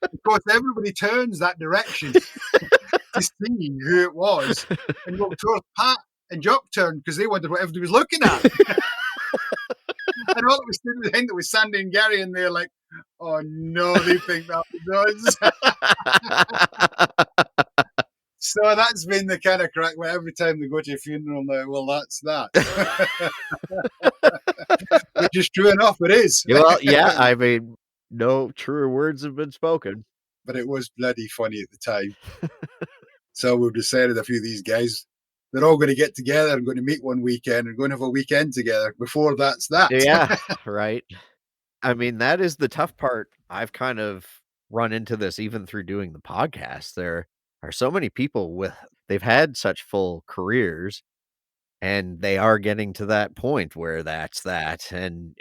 Of course, everybody turns that direction to see who it was, and looked towards Pat and Jock turned because they wondered what everybody was looking at. And all it was doing, I think it was Sandy and Gary, and they're like, "Oh no, they think that was us." So that's been the kind of crack where every time they go to a funeral now, well, that's that. Which is true enough, it is. Well, yeah, I mean, no truer words have been spoken. But it was bloody funny at the time. So we've decided a few of these guys, they're all going to get together and going to meet one weekend and going to have a weekend together before that's that. Yeah, right. I mean, that is the tough part. I've kind of run into this even through doing the podcast. There are so many people they've had such full careers, and they are getting to that point where that's that, and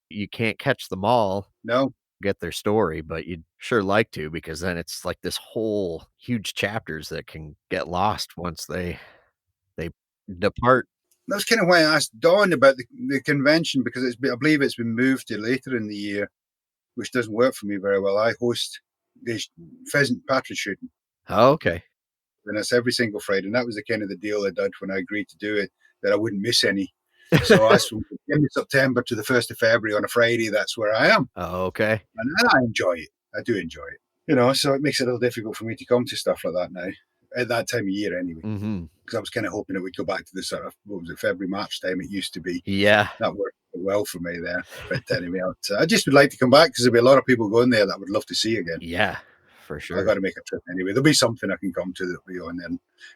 you can't catch them all. No. Get their story, but you'd sure like to, because then it's like this whole huge chapters that can get lost once they depart. That's kind of why I asked Dawn about the convention, because I believe it's been moved to later in the year, which doesn't work for me very well. I host the pheasant partridge shooting. Oh, okay. And it's every single Friday. And that was the kind of the deal I did when I agreed to do it, that I wouldn't miss any. So that's from the beginning of September to the 1st of February on a Friday. That's where I am. Oh, okay. And I enjoy it. I do enjoy it. So it makes it a little difficult for me to come to stuff like that now, at that time of year anyway. Because I was kind of hoping it would go back to the sort of, February, March time it used to be. Yeah. That worked well for me there. But anyway, I just would like to come back, because there'll be a lot of people going there that I would love to see again. Yeah, for sure. I've got to make a trip anyway. There'll be something I can come to that'll be on there.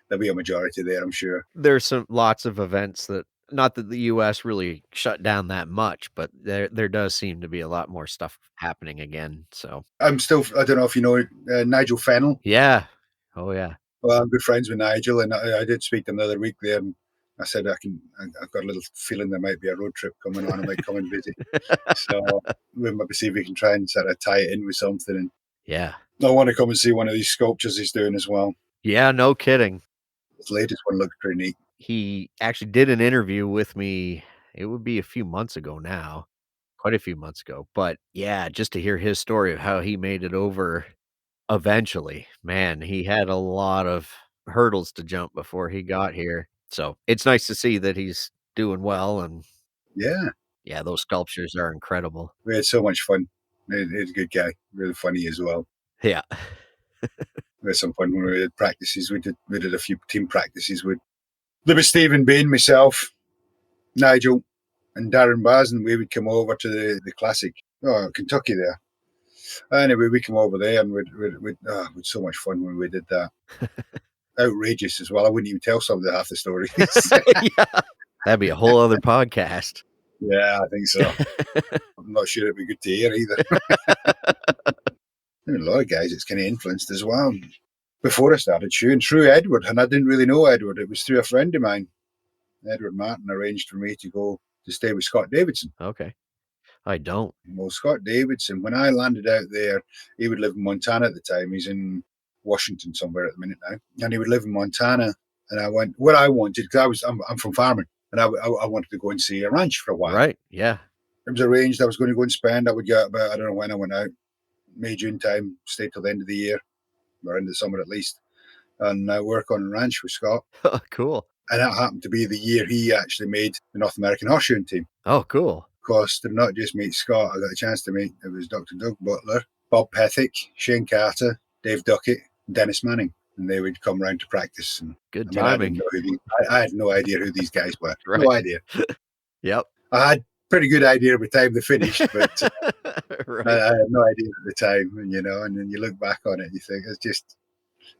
There'll be a majority there, I'm sure. There's lots of events that, not that the U.S. really shut down that much, but there does seem to be a lot more stuff happening again. So I don't know if you know Nigel Fennell. Yeah. Oh, yeah. Well, I'm good friends with Nigel, and I did speak to him the other week there, and I said I've got a little feeling there might be a road trip coming on. I might come and visit. So we might see if we can try and sort of tie it in with something. And yeah, I want to come and see one of these sculptures he's doing as well. Yeah, no kidding. His latest one looked pretty neat. He actually did an interview with me. It would be a few months ago now, quite a few months ago. But yeah, just to hear his story of how he made it over eventually, man, he had a lot of hurdles to jump before he got here. So it's nice to see that he's doing well. And yeah, those sculptures are incredible. We had so much fun. He's a good guy, really funny as well. Yeah. We had some fun when we did practices. We did a few team practices with there was Stephen Bain, myself, Nigel, and Darren Baz, and we would come over to the classic, Kentucky there. Anyway, we come over there, and we'd so much fun when we did that. Outrageous as well. I wouldn't even tell some of half the stories. Yeah. That'd be a whole other podcast. Yeah, I think so. I'm not sure it'd be good to hear either. There were a lot of guys it's kind of influenced as well. Before I started shooting, through Edward, and I didn't really know Edward. It was through a friend of mine. Edward Martin arranged for me to go to stay with Scott Davidson. Okay. I don't. Well, Scott Davidson, when I landed out there, he would live in Montana at the time. He's in Washington somewhere at the minute now, and he would live in Montana. And I went where I wanted, because I'm from farming, and I wanted to go and see a ranch for a while. Right. Yeah. It was arranged. I was going to go and spend. I would get about, I don't know when I went out, May, June time, stay till the end of the year, or into the summer at least, and work on a ranch with Scott. Cool. And that happened to be the year he actually made the North American horseshoeing team. Oh, cool. Of course, did not just meet Scott. I got a chance to meet, it was Dr. Doug Butler, Bob Pethick, Shane Carter, Dave Duckett, and Dennis Manning. And they would come round to practice. And Good I timing. I had no idea who these guys were. Right. No idea. Yep. I had pretty good idea by the time they finished, but Right. I had no idea at the time, and and then you look back on it and you think, it's just,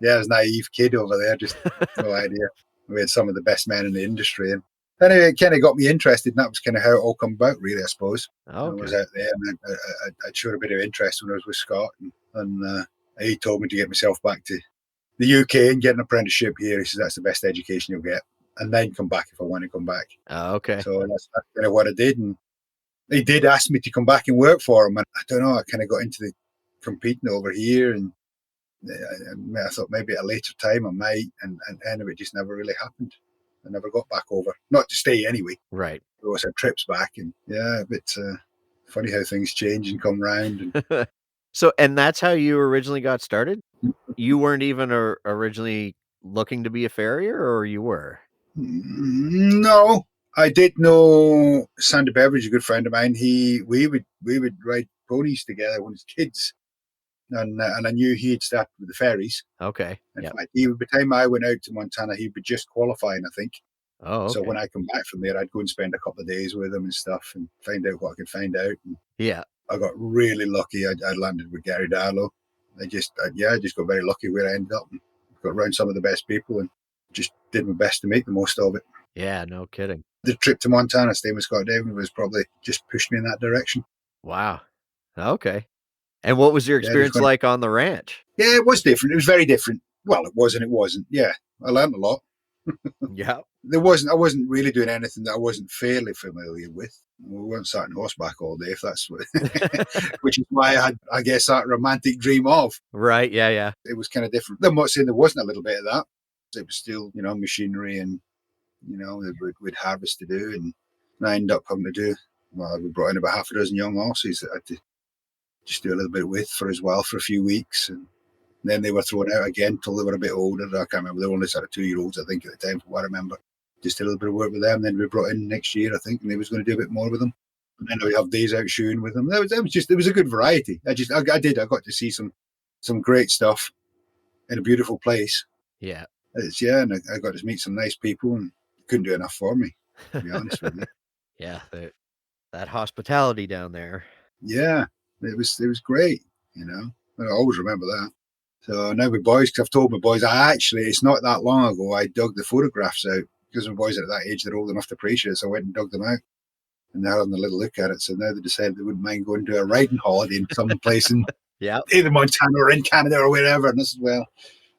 I was a naive kid over there, just no idea. We had some of the best men in the industry, and anyway, it kind of got me interested, and that was kind of how it all come about, really, I suppose. Okay. I was out there, and I showed a bit of interest when I was with Scott, and he told me to get myself back to the UK and get an apprenticeship here. He says that's the best education you'll get, and then come back if I want to come back. Okay. So that's kind of what I did, and he did ask me to come back and work for him, and I don't know, I kind of got into the competing over here, and I thought maybe at a later time I might, and anyway, it just never really happened. I never got back over, not to stay anyway. Right. We always had trips back, and a bit funny how things change and come round. And So, and that's how you originally got started? You weren't even originally looking to be a farrier, or you were? No, I did know Sandy Beveridge, a good friend of mine. We would ride ponies together when we was kids, and I knew he had started with the Farriers. Okay. In Yep. fact, by the time I went out to Montana, he was just qualifying, I think. Oh, okay. So when I come back from there, I'd go and spend a couple of days with him and stuff, and find out what I could find out. And Yeah. I got really lucky. I landed with Gary Darlow. I just got very lucky where I ended up, and got around some of the best people, and just did my best to make the most of it. Yeah, no kidding. The trip to Montana, staying with Scott David, was probably just pushed me in that direction. Wow. Okay. And what was your experience like on the ranch? Yeah, it was different. It was very different. Well, it was and it wasn't. Yeah, I learned a lot. Yeah. I wasn't really doing anything that I wasn't fairly familiar with. We weren't sat on horseback all day, if that's what, which is why I had, I guess, that romantic dream of. Right. Yeah. Yeah. It was kind of different. I'm not saying there wasn't a little bit of that. It was still, machinery, and, we'd harvest to do. And I ended up having to do, we brought in about half a dozen young horses that I had to just do a little bit with for a few weeks. And then they were thrown out again till they were a bit older. I can't remember. They were only sort of 2-year-olds, I think, at the time, from what I remember. Just did a little bit of work with them. Then we brought in next year, I think, and they was going to do a bit more with them. And then we have days out shoeing with them. It was a good variety. I got to see some great stuff in a beautiful place. Yeah. And I got to meet some nice people, and couldn't do enough for me, to be honest with you. Yeah. That hospitality down there. Yeah, it was great, I always remember that. So now with boys, because I've told my boys, it's not that long ago, I dug the photographs out, because my boys are at that age, they're old enough to appreciate it, so I went and dug them out. And they're having a little look at it, so now they decided they wouldn't mind going to a riding holiday in some place in either Montana or in Canada or wherever. And this is, well,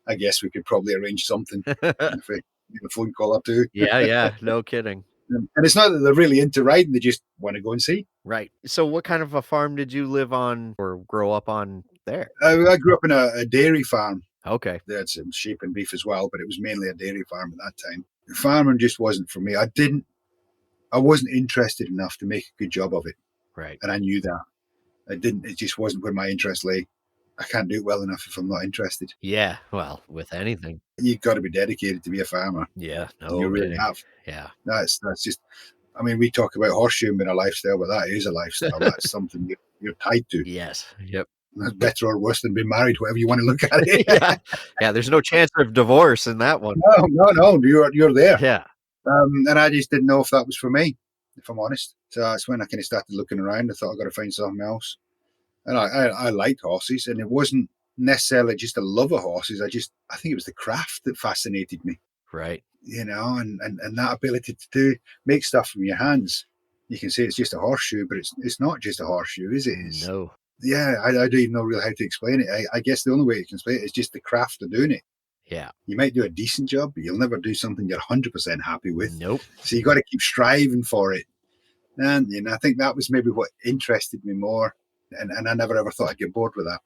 I guess we could probably arrange something if we get a phone call or two. Yeah, no kidding. And it's not that they're really into riding, they just want to go and see. Right. So what kind of a farm did you live on or grow up on there? I grew up in a dairy farm. Okay. They had some sheep and beef as well, but it was mainly a dairy farm at that time. Farming just wasn't for me. I wasn't interested enough to make a good job of it. Right. And I knew that. It just wasn't where my interest lay. I can't do it well enough if I'm not interested. Yeah, well, with anything. You've got to be dedicated to be a farmer. Yeah, no You really kidding. have. Yeah. That's just, we talk about horseshoeing being a lifestyle, but that is a lifestyle. That's something you're tied to. Yes. Yep. That's better or worse than being married, whatever you want to look at it. Yeah, there's no chance of divorce in that one. No, you're there. Yeah. And I just didn't know if that was for me, if I'm honest. So that's when I kind of started looking around. I thought I got to find something else. And I liked horses, and it wasn't necessarily just a love of horses. I think it was the craft that fascinated me. Right. And that ability to make stuff from your hands. You can say it's just a horseshoe, but it's not just a horseshoe, is it? No. Yeah, I don't even know really how to explain it. I guess the only way you can explain it is just the craft of doing it. Yeah. You might do a decent job, but you'll never do something you're 100% happy with. Nope. So you got to keep striving for it. And I think that was maybe what interested me more. And I never ever thought I'd get bored with that.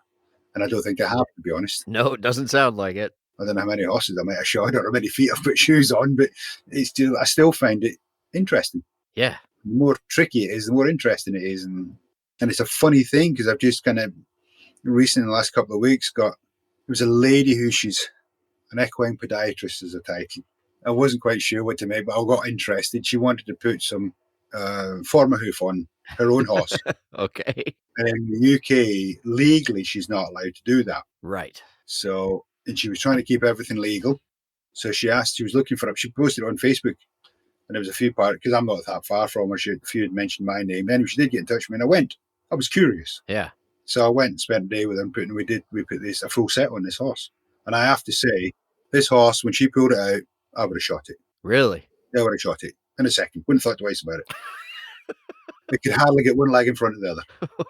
And I don't think I have, to be honest. No, it doesn't sound like it. I don't know how many horses I might have shod or how many feet I've put shoes on, but I still find it interesting. Yeah. The more tricky it is, the more interesting it is. And it's a funny thing because I've just kind of recently, in the last couple of weeks, there was a lady who she's an equine podiatrist as a title. I wasn't quite sure what to make, but I got interested. She wanted to put some former hoof on her own horse. Okay. And in the UK, legally, she's not allowed to do that. Right. So, and she was trying to keep everything legal. So she was looking for she posted it on Facebook. And there was a few parts, because I'm not that far from her, a few had mentioned my name. Anyway, she did get in touch with me and I went. I was curious. Yeah. So I went and spent a day with her and we put a full set on this horse. And I have to say, this horse, when she pulled it out, I would have shot it. Really? I would have shot it in a second. Wouldn't have thought twice about it. It could hardly get one leg in front of the other.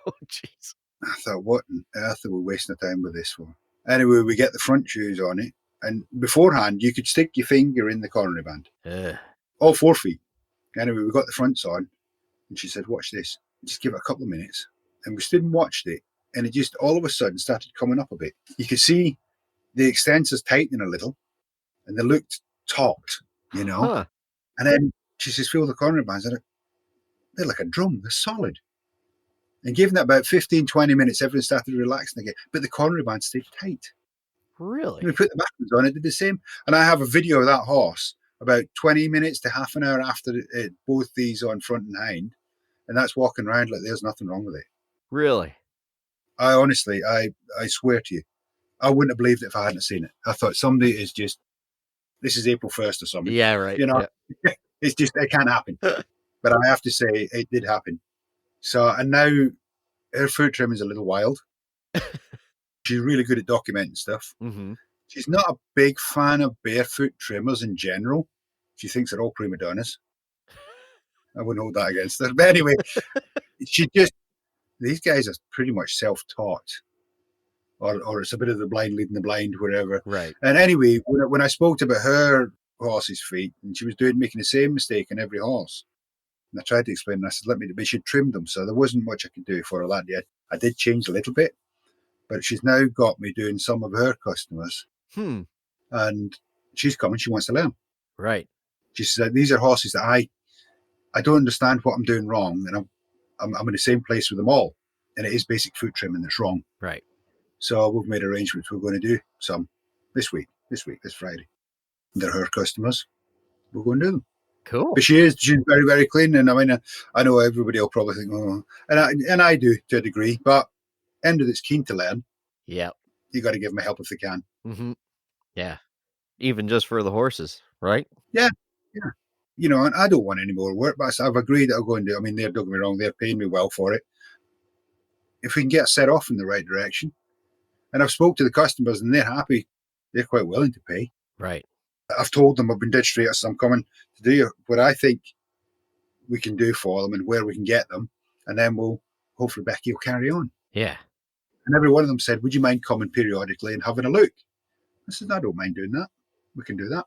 Oh, jeez. I thought, what on earth are we wasting our time with this for? Anyway, we get the front shoes on it. And beforehand, you could stick your finger in the coronary band. All 4 feet. Anyway, we got the fronts on. And she said, watch this. Just give it a couple of minutes. And we stood and watched it. And it just all of a sudden started coming up a bit. You could see the extensors tightening a little. And they looked taut, you know. Huh. And then she says, feel the coronary bands. And they're like a drum. They're solid. And given that about 15, 20 minutes, everything started relaxing again. But the coronary band stayed tight. Really? And we put the batteries on, it did the same. And I have a video of that horse about 20 minutes to half an hour after both these on front and hind. And that's walking around like there's nothing wrong with it. Really? I honestly, I swear to you, I wouldn't have believed it if I hadn't seen it. I thought somebody is just, this is April 1st or something. Yeah, right. You know, yeah. It's just, it can't happen. But I have to say, it did happen. So, and now her foot trim is a little wild. She's really good at documenting stuff. Mm-hmm. She's not a big fan of barefoot trimmers in general. She thinks they're all prima donnas. I wouldn't hold that against her. But anyway, these guys are pretty much self-taught. Or it's a bit of the blind leading the blind, wherever. Right. And anyway, when I spoke about her horse's feet, and she was making the same mistake in every horse. And I tried to explain, and I said, but she trimmed them, so there wasn't much I could do for her that yet. I did change a little bit, but she's now got me doing some of her customers. And she's coming, she wants to learn. Right. She said, these are horses that I don't understand what I'm doing wrong, and I'm in the same place with them all. And it is basic foot trimming that's wrong. Right. So we've made arrangements. We're going to do some this Friday. And they're her customers. We're going to do them. Cool. But she's very, very clean. And I mean, I know everybody will probably think, oh, and I do to a degree, but anybody that's keen to learn, yeah, you got to give them help if they can. Mm-hmm. Yeah. Even just for the horses, right? Yeah. Yeah. You know, and I don't want any more work, but I've agreed that I'll go and do it. I mean, don't get me wrong, they're paying me well for it. If we can get set off in the right direction. And I've spoke to the customers and they're happy. They're quite willing to pay. Right. I've told them I've been dead straight as I'm coming to do what I think we can do for them and where we can get them. And then hopefully Becky will carry on. Yeah. And every one of them said, would you mind coming periodically and having a look? I said, I don't mind doing that. We can do that.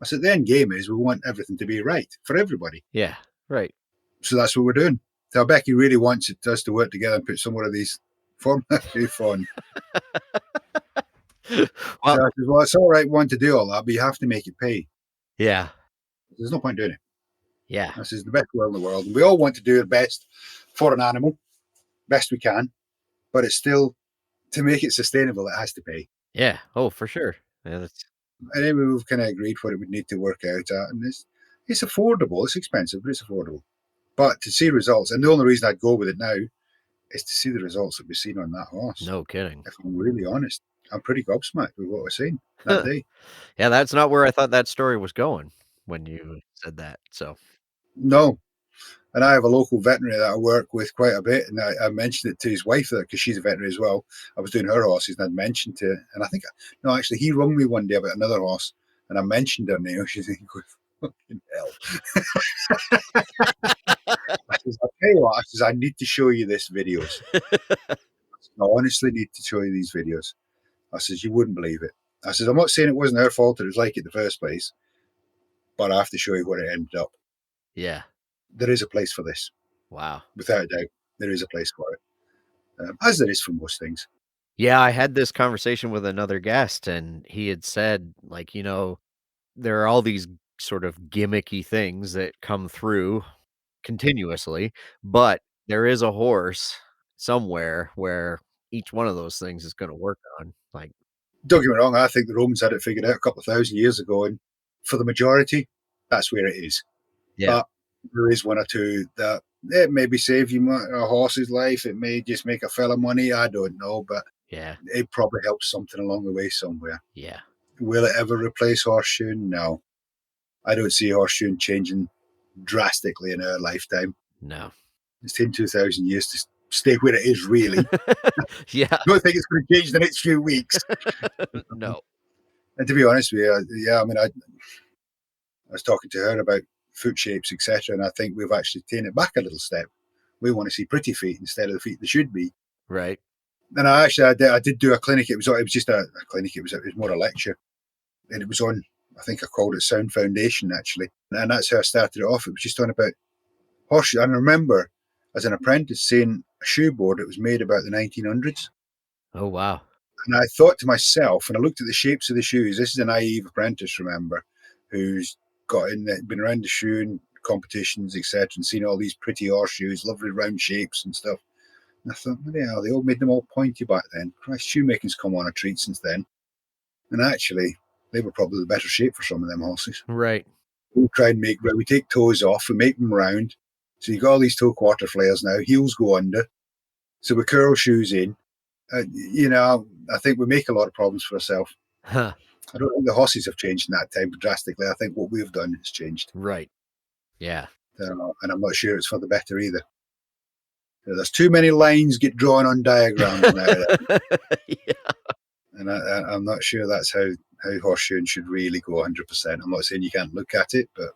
I said, the end game is we want everything to be right for everybody. Yeah. Right. So that's what we're doing. So Becky really wants us to work together and put some more of these format hoof on. Well, so I said, well, it's all right wanting to do all that, but you have to make it pay. Yeah. There's no point doing it. Yeah. This is the best world in the world. And we all want to do our best for an animal, best we can, but it's still, to make it sustainable, it has to pay. Yeah. Oh, for sure. Yeah, And anyway, we've kind of agreed what it would need to work out at. And it's affordable. It's expensive, but it's affordable. But to see results, and the only reason I'd go with it now is to see the results that we've seen on that horse. no kidding. If I'm really honest, I'm pretty gobsmacked with what we're seeing that day. Yeah, that's not where I thought that story was going when you said that. So, No. And I have a local veterinary that I work with quite a bit. And I mentioned it to his wife because she's a veterinary as well. I was doing her horses and I'd mentioned to, and I think, no, actually, he rung me one day about another horse and I mentioned her name. She's thinking, fucking hell. I says, I'll tell you what, I says, I need to show you this videos. I honestly need to show you these videos. I says, you wouldn't believe it. I says, I'm not saying it wasn't her fault, it was like it in the first place, but I have to show you where it ended up. yeah. There is a place for this. Wow. Without a doubt, there is a place for it. As there is for most things. Yeah, I had this conversation with another guest, and he had said, like, there are all these sort of gimmicky things that come through continuously, but there is a horse somewhere where each one of those things is gonna work on, like Don't get me wrong, I think the Romans had it figured out a couple of thousand years ago, and for the majority, that's where it is. yeah, But there is one or two that it maybe save you a horse's life. It may just make a fella money. I don't know, but yeah, it probably helps something along the way somewhere. yeah, Will it ever replace horseshoeing? No. I don't see horseshoeing changing drastically in our lifetime. no. It's taken 2,000 years to stay where it is, really. Yeah, Don't think it's going to change in the next few weeks. no. And to be honest with you, yeah, I mean, I was talking to her about foot shapes, etc., and I think we've actually taken it back a little step. We want to see pretty feet instead of the feet they should be. Right. And I did do a clinic. It was just a clinic. It was more a lecture, and it was on. I think I called it Sound Foundation actually, and that's how I started it off. It was just on about horseshoe. And I remember as an apprentice seeing a shoe board that was made about the 1900s, Oh, wow. and I thought to myself, and I looked at the shapes of the shoes. This is a naive apprentice, remember, who's been around the shoeing competitions, etc., and seen all these pretty horseshoes, lovely round shapes and stuff. And I thought, well, yeah, they all made them all pointy back then. Christ, shoemaking's come on a treat since then. And actually, they were probably the better shape for some of them horses. Right. We try and we take toes off, we make them round. So you got all these toe quarter flares now, heels go under. So we curl shoes in. I think we make a lot of problems for ourselves. Huh. I don't think the horses have changed in that time drastically. I think what we've done has changed. Right. Yeah. And I'm not sure it's for the better either. There's too many lines get drawn on diagrams now. Yeah. And I'm not sure that's how horseshoeing should really go 100%. I'm not saying you can't look at it, but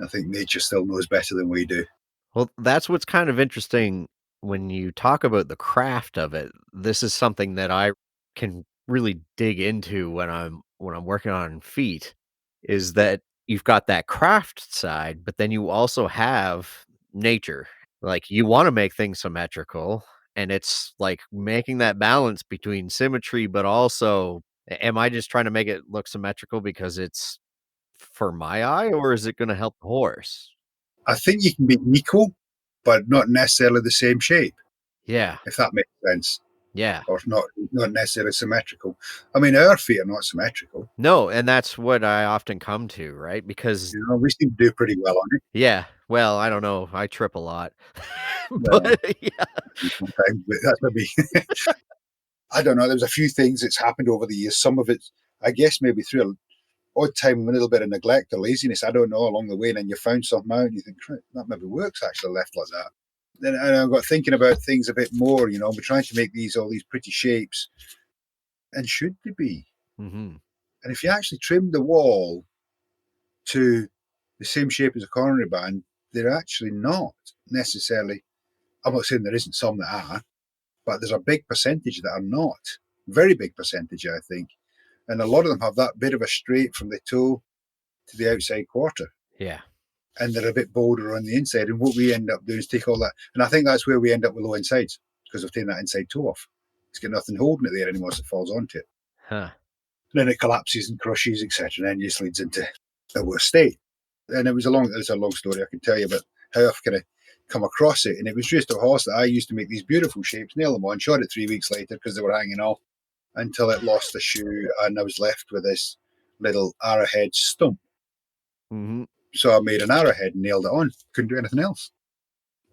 I think nature still knows better than we do. Well, that's what's kind of interesting when you talk about the craft of it. This is something that I can really dig into when I'm working on feet, is that you've got that craft side, but then you also have nature. Like you want to make things symmetrical, and it's like making that balance between symmetry, but also am I just trying to make it look symmetrical because it's for my eye, or is it going to help the horse? I think you can be equal, but not necessarily the same shape, Yeah. if that makes sense, Yeah. or not necessarily symmetrical. I mean, our feet are not symmetrical. No, and that's what I often come to, right? Because We seem to do pretty well on it. yeah, well, I don't know, I trip a lot. Well, But yeah. sometimes, but that's maybe. I don't know. There's a few things that's happened over the years. Some of it, I guess, maybe through an odd time, a little bit of neglect or laziness. I don't know along the way, and then you found something out, and you think, that maybe works actually left like that. Then I got thinking about things a bit more. We're trying to make all these pretty shapes, and should they be? Mhm. And if you actually trim the wall to the same shape as a coronary band, they're actually not necessarily. I'm not saying there isn't some that are, but there's a big percentage that are not. Very big percentage, I think. And a lot of them have that bit of a straight from the toe to the outside quarter. Yeah. And they're a bit bolder on the inside. And what we end up doing is take all that. And I think that's where we end up with low insides, because we've taken that inside toe off. It's got nothing holding it there anymore, so it falls onto it. Huh. And then it collapses and crushes, etc. And then just leads into a worse state. And it's a long story I can tell you about how I've kind of come across it. And it was just a horse that I used to make these beautiful shapes, nail them on, shot it 3 weeks later because they were hanging off, until it lost the shoe, and I was left with this little arrowhead stump. Mhm. So I made an arrowhead and nailed it on. Couldn't do anything else.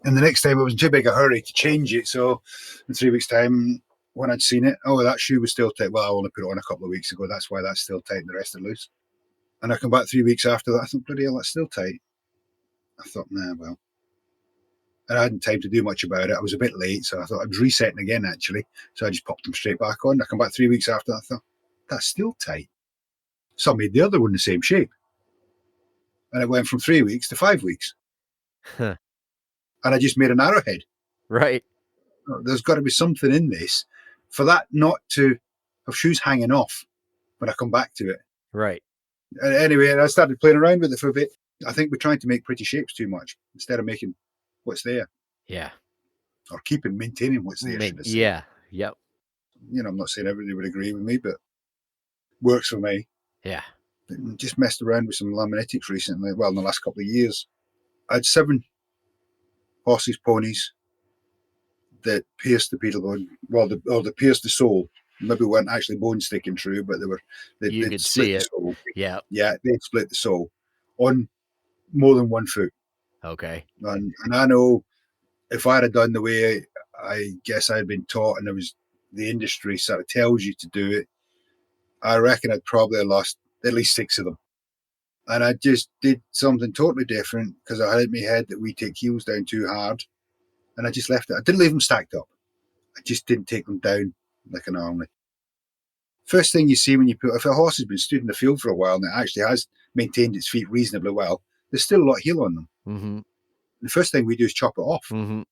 And the next time I was in too big a hurry to change it. So in 3 weeks' time, when I'd seen it, that shoe was still tight. Well, I only put it on a couple of weeks ago. That's why that's still tight and the rest are loose. And I come back 3 weeks after that. I thought, bloody hell, that's still tight. I thought, nah, well. And I hadn't time to do much about it. I was a bit late, so I thought I was resetting again, actually. So I just popped them straight back on. I come back 3 weeks after that. I thought, that's still tight. So I made the other one the same shape. And it went from 3 weeks to 5 weeks. Huh. And I just made an arrowhead. Right. There's got to be something in this for that not to have shoes hanging off when I come back to it. Right. Anyway, I started playing around with it for a bit. I think we're trying to make pretty shapes too much instead of making what's there, Yeah. or maintaining what's there. Should I say. Yeah. Yep. I'm not saying everybody would agree with me, but works for me. Yeah. Just messed around with some Laminitics recently. Well, in the last couple of years, I had 7 horses, ponies that pierced the pedal bone. Well, they pierced the sole. Maybe weren't actually bone sticking through, but You they'd could split see the it. sole. Yeah. Yeah, they'd split the sole on more than 1 foot. Okay. And I know if I'd have done the way I guess I'd been taught, and there was the industry sort of tells you to do it, I reckon I'd probably have lost at least 6 of them. And I just did something totally different because I had in my head that we take heels down too hard, and I just left it. I didn't leave them stacked up. I just didn't take them down like I normally. First thing you see when you if a horse has been stood in the field for a while and it actually has maintained its feet reasonably well, there's still a lot of heel on them. Mm-hmm. The first thing we do is chop it off. Mm-hmm.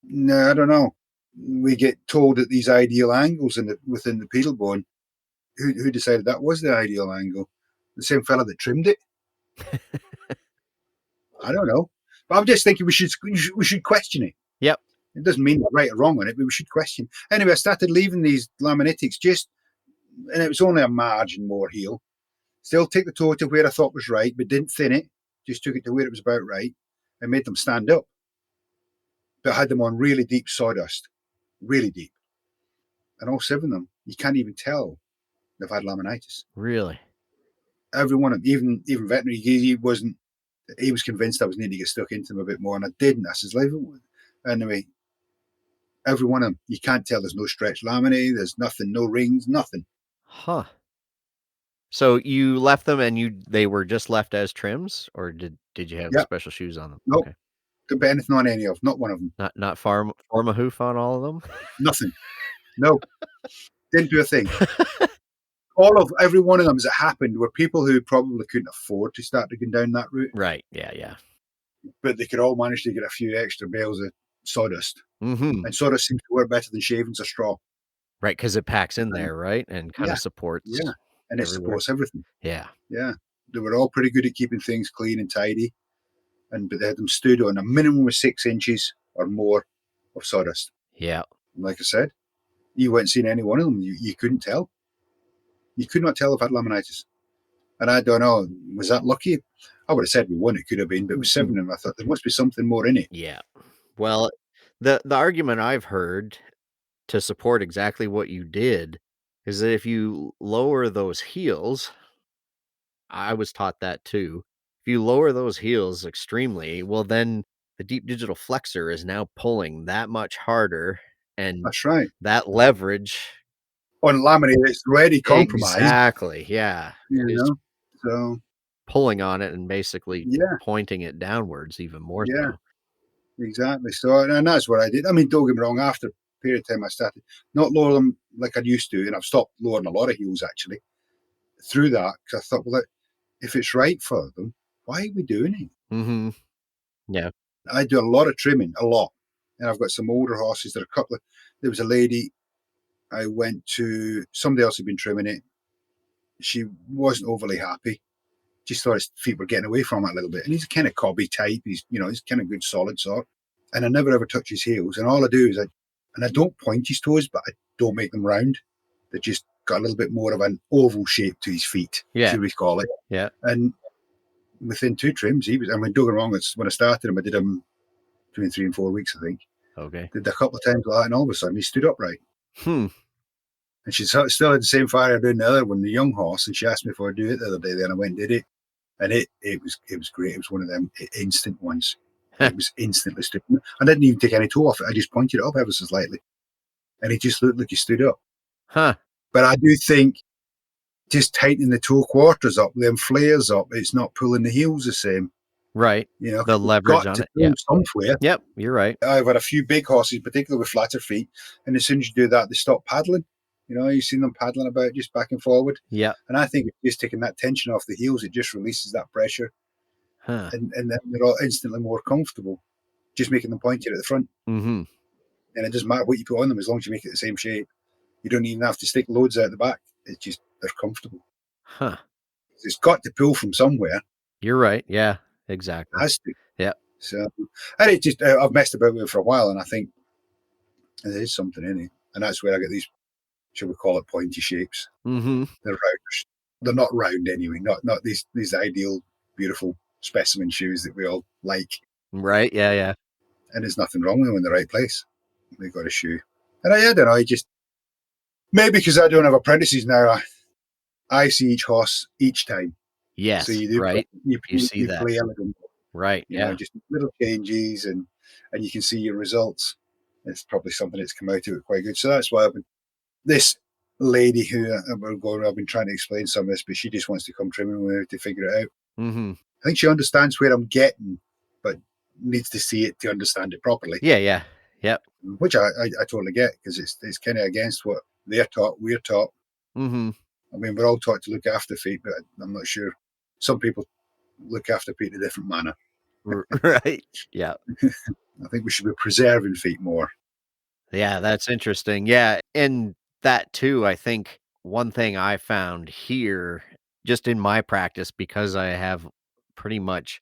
No, I don't know. We get told at these ideal angles within the pedal bone. Who decided that was the ideal angle? The same fella that trimmed it? I don't know. But I'm just thinking we should question it. Yep. It doesn't mean we're right or wrong on it, but we should question. Anyway, I started leaving these Laminitics and it was only a margin more heel. Still took the toe to where I thought was right, but didn't thin it. Just took it to where it was about right and made them stand up. But I had them on really deep sawdust, really deep. And all 7 of them, you can't even tell they've had laminitis. Really? Every one of them, even veterinary, he was convinced I was needing to get stuck into them a bit more, and I didn't. I says, anyway, every one of them, you can't tell there's no stretch laminae, there's nothing, no rings, nothing. Huh. So you left them and they were just left as trims, or did you have special shoes on them? Nope. Okay. Couldn't be anything on any of them, not one of them. Not form a hoof on all of them? Nothing. No. Didn't do a thing. Every one of them, as it happened, were people who probably couldn't afford to start going down that route. Right. Yeah. But they could all manage to get a few extra bales of sawdust. Mm-hmm. And sawdust seems to work better than shavings or straw. Right, because it packs in there, right? And kind of supports. Yeah. And it supports everything. Yeah. Yeah. They were all pretty good at keeping things clean and tidy. But they had them stood on a minimum of 6 inches or more of sawdust. Yeah. And like I said, you weren't seeing any one of them. You couldn't tell. You could not tell if I had laminitis. And I don't know, was that lucky? I would have said with 1 it could have been, but with 7 of them, I thought there must be something more in it. Yeah. Well, the argument I've heard to support exactly what you did is that if you lower those heels, I was taught that too. If you lower those heels extremely, well, then the deep digital flexor is now pulling that much harder, and That's right. that leverage On laminate, it's already compromised. Exactly. Yeah. So pulling on it and basically pointing it downwards even more. Yeah. So. Exactly. So, and that's what I did. I mean, don't get me wrong, after a period of time I started not lower them like I used to, and I've stopped lowering a lot of heels actually through that, because I thought, well, if it's right for them, why are we doing it? Mm-hmm. Yeah. I do a lot of trimming, a lot. And I've got some older horses. There was a lady I went to, somebody else had been trimming it. She wasn't overly happy. Just thought his feet were getting away from it a little bit. And he's a kind of cobby type. He's kind of good solid sort. And I never ever touch his heels. And all I do is I don't point his toes, but I don't make them round. They just got a little bit more of an oval shape to his feet, should we call it. Yeah. And within 2 trims, don't get me wrong, when I started him, I did him between 3 and 4 weeks, I think. Okay. Did a couple of times like that, and all of a sudden he stood upright. And she still had the same Farrier doing the other one, the young horse, and she asked me if I would do it the other day. Then I went and did it, and it was great. It was one of them instant ones. It was instantly stood. I didn't even take any toe off it. I just pointed it up ever so slightly, and he just looked like he stood up. Huh. But I do think just tightening the toe quarters up, them flares up, it's not pulling the heels the same. Right. The leverage on it. Yeah. Somewhere. Yep. You're right. I've had a few big horses, particularly with flatter feet, and as soon as you do that, they stop paddling. You've seen them paddling about just back and forward. Yeah. And I think just taking that tension off the heels, it just releases that pressure. Huh. And then they're all instantly more comfortable, just making them pointier at the front. Mm-hmm. And it doesn't matter what you put on them as long as you make it the same shape. You don't even have to stick loads out the back. It's just, they're comfortable. Huh. It's got to pull from somewhere. You're right. Yeah, exactly. It has to. Yeah. So, and it just, I've messed about with it for a while, and I think there is something in it. And that's where I get these shall we call it, pointy shapes. Mm-hmm. They're round. They're not round anyway. Not these ideal, beautiful specimen shoes that we all like. Right. Yeah. And there's nothing wrong with them in the right place. They got a shoe. And I don't know. I just, maybe because I don't have apprentices now, I see each horse each time. Yes. So you do, right. You see that. play elegant. Right. You know, just little changes, and you can see your results. It's probably something that's come out of it quite good. So that's why this lady who I've been trying to explain some of this, but she just wants to come trimming with me to figure it out. Mm-hmm. I think she understands where I'm getting, but needs to see it to understand it properly. Yeah. Yep. Which I totally get, because it's kind of against what they're taught, we're taught. Mm-hmm. I mean, we're all taught to look after feet, but I'm not sure. Some people look after feet in a different manner. Right. Yeah. I think we should be preserving feet more. Yeah, that's interesting. Yeah. And that too, I think one thing I found here, just in my practice, because I have pretty much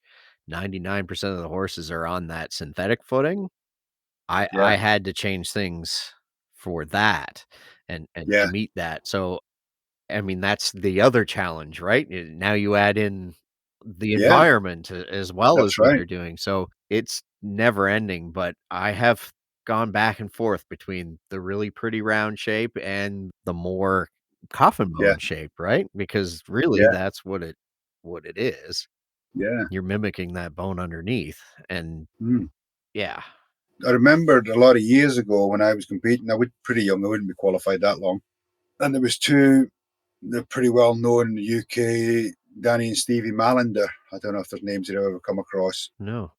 99% of the horses are on that synthetic footing, I had to change things for that and to meet that. So, I mean, that's the other challenge, right? Now you add in the environment as well as what they're doing. So it's never ending, but I have gone back and forth between the really pretty round shape and the more coffin bone shape, right? Because really that's what it is. Yeah. You're mimicking that bone underneath. And yeah. I remembered a lot of years ago when I was competing, I was pretty young, I wouldn't be qualified that long. And there was they're pretty well known in the UK, Danny and Stevie Malander. I don't know if there's names that I've ever come across. No.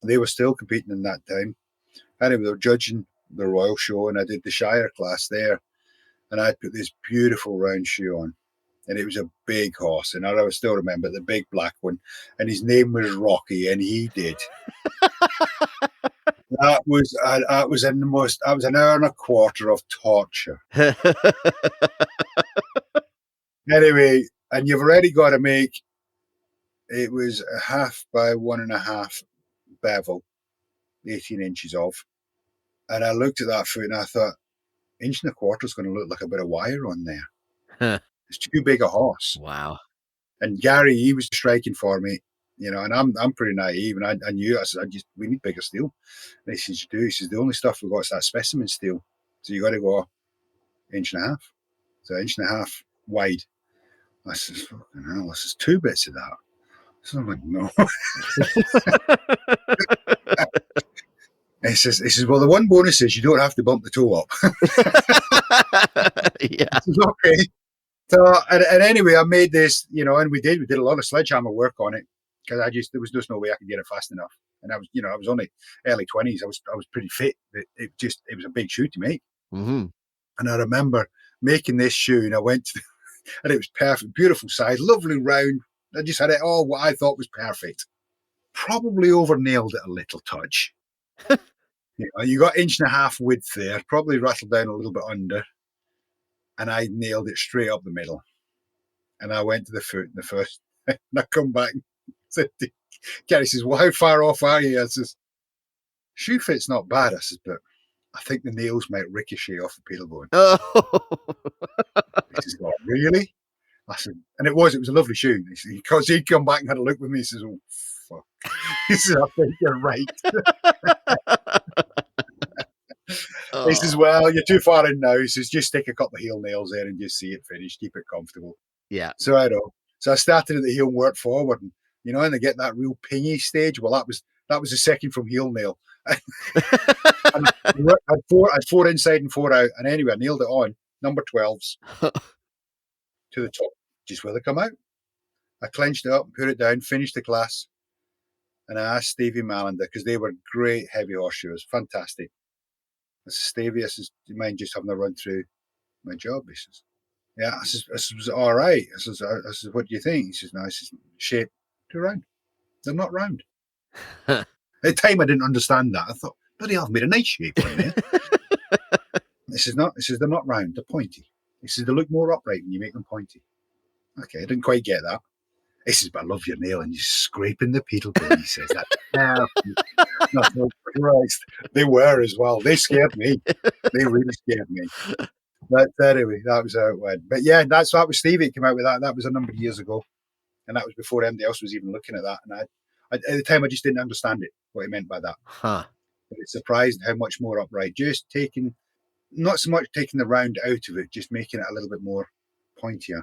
They were still competing in that time. Anyway, they were judging the Royal Show, and I did the Shire class there. And I put this beautiful round shoe on. And it was a big horse. And I still remember the big black one. And his name was Rocky, and he did. That was an hour and a quarter of torture. Anyway, and you've already got to make, it was a 1/2 by 1.5 bevel, 18 inches off. And I looked at that foot and I thought, 1.25 is going to look like a bit of wire on there. It's too big a horse. Wow. And Gary, he was striking for me, you know, and I'm pretty naive, and I knew, I said, we need bigger steel. And he says, you do? He says, the only stuff we've got is that specimen steel. So you got to go 1.5 inches. So 1.5 inches wide. I says, fucking hell, this is 2 bits of that. So I'm like, no. He says, well, the one bonus is you don't have to bump the toe up. Yeah. I says, okay. So, and anyway, I made this, you know, and we did a lot of sledgehammer work on it, because there was just no way I could get it fast enough. And I was only early 20s. I was pretty fit. It was a big shoe to make. Mm-hmm. And I remember making this shoe, and I went to, and it was perfect, beautiful size, lovely round. I just had it all what I thought was perfect. Probably over nailed it a little touch. You know, you got 1.5 inch width there, probably rattled down a little bit under, and I nailed it straight up the middle. And I went to the foot in the first, and I come back and said, Gary says, well, how far off are you? I says, shoe fit's not bad. I says, but I think the nails might ricochet off the pedal bone. Oh. He says, oh, really? I said, and it was a lovely shoe. Because he'd come back and had a look with me. He says, oh, fuck. He says, I think you're right. He says, well, you're too far in now. He says, just stick a couple of heel nails there and just see it finished. Keep it comfortable. Yeah. So I know. So I started at the heel and worked forward. And, you know, and I get that real pingy stage. Well, that was the second from heel nail. And I'd 4 inside and 4 out. And anyway, I nailed it on number 12s to the top, just where they come out. I clenched it up, put it down, finished the class. And I asked Stevie Malander, because they were great heavy horseshoes, fantastic. I said, Stevie, I says, do you mind just having a run through my job? He says, yeah. I says, all right. I says, what do you think? He says, no. I says, shape too round. They're not round. At the time, I didn't understand that. I thought, bloody hell, I've made a nice shape on there. He says, no. He says, they're not round. They're pointy. He says, they look more upright when you make them pointy. Okay, I didn't quite get that. He says, but I love your nail, and you're scraping the pedal bone. He says, that. Oh, Christ. They were as well. They scared me. They really scared me. But anyway, that was how it went. But yeah, that was Stevie came out with that. That was a number of years ago, and that was before anybody else was even looking at that. And at the time, I just didn't understand it, what he meant by that. Huh. But it's surprised how much more upright. Just taking, not so much taking the round out of it, just making it a little bit more pointier.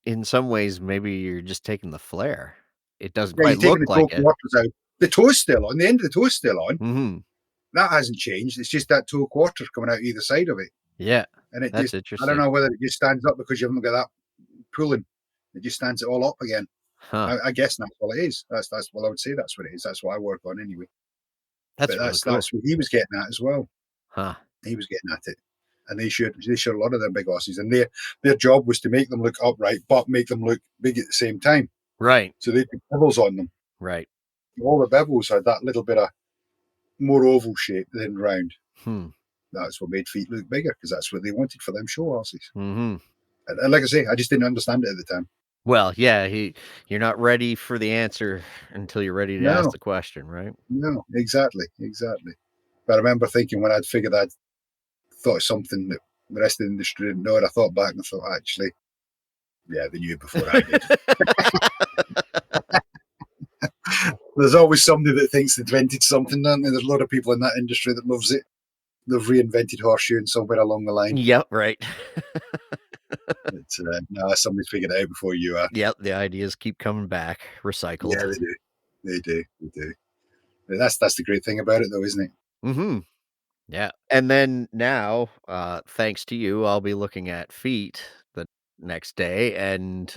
In some ways, maybe you're just taking the flare. It doesn't Yeah, you're quite taking look the toe like it. quarters out. The toe's still on. The end of the toe's still on. Mm-hmm. That hasn't changed. It's just that toe quarter coming out either side of it. Yeah, And it that's just, interesting. I don't know whether it just stands up because you haven't got that pulling. It just stands it all up again. Huh. I guess that's all it is. That's well, I would say that's what it is. That's what I work on anyway. That's But really cool. that's what he was getting at as well. Huh. He was getting at it. And they should a lot of them big horses. And their job was to make them look upright, but make them look big at the same time. Right. So they put bevels on them. Right. All the bevels had that little bit of more oval shape than round. That's what made feet look bigger because that's what they wanted for them show horses. Mm-hmm. And like I say, I just didn't understand it at the time. Well, yeah, you're not ready for the answer until you're ready to ask the question, right? No, exactly. But I remember thinking when I'd figured I'd thought something that the rest of the industry didn't know, and I thought back and I thought, actually, yeah, they knew it before I did. There's always somebody that thinks they invented something, don't there? There's a lot of people in that industry that loves it. They've reinvented horseshoeing somewhere along the line. Yep, right. No, somebody's figured it out before you are. Yep, the ideas keep coming back, recycled. Yeah, they do. But that's the great thing about it, though, isn't it? Mm-hmm. Yeah. And then now, thanks to you, I'll be looking at feet the next day, and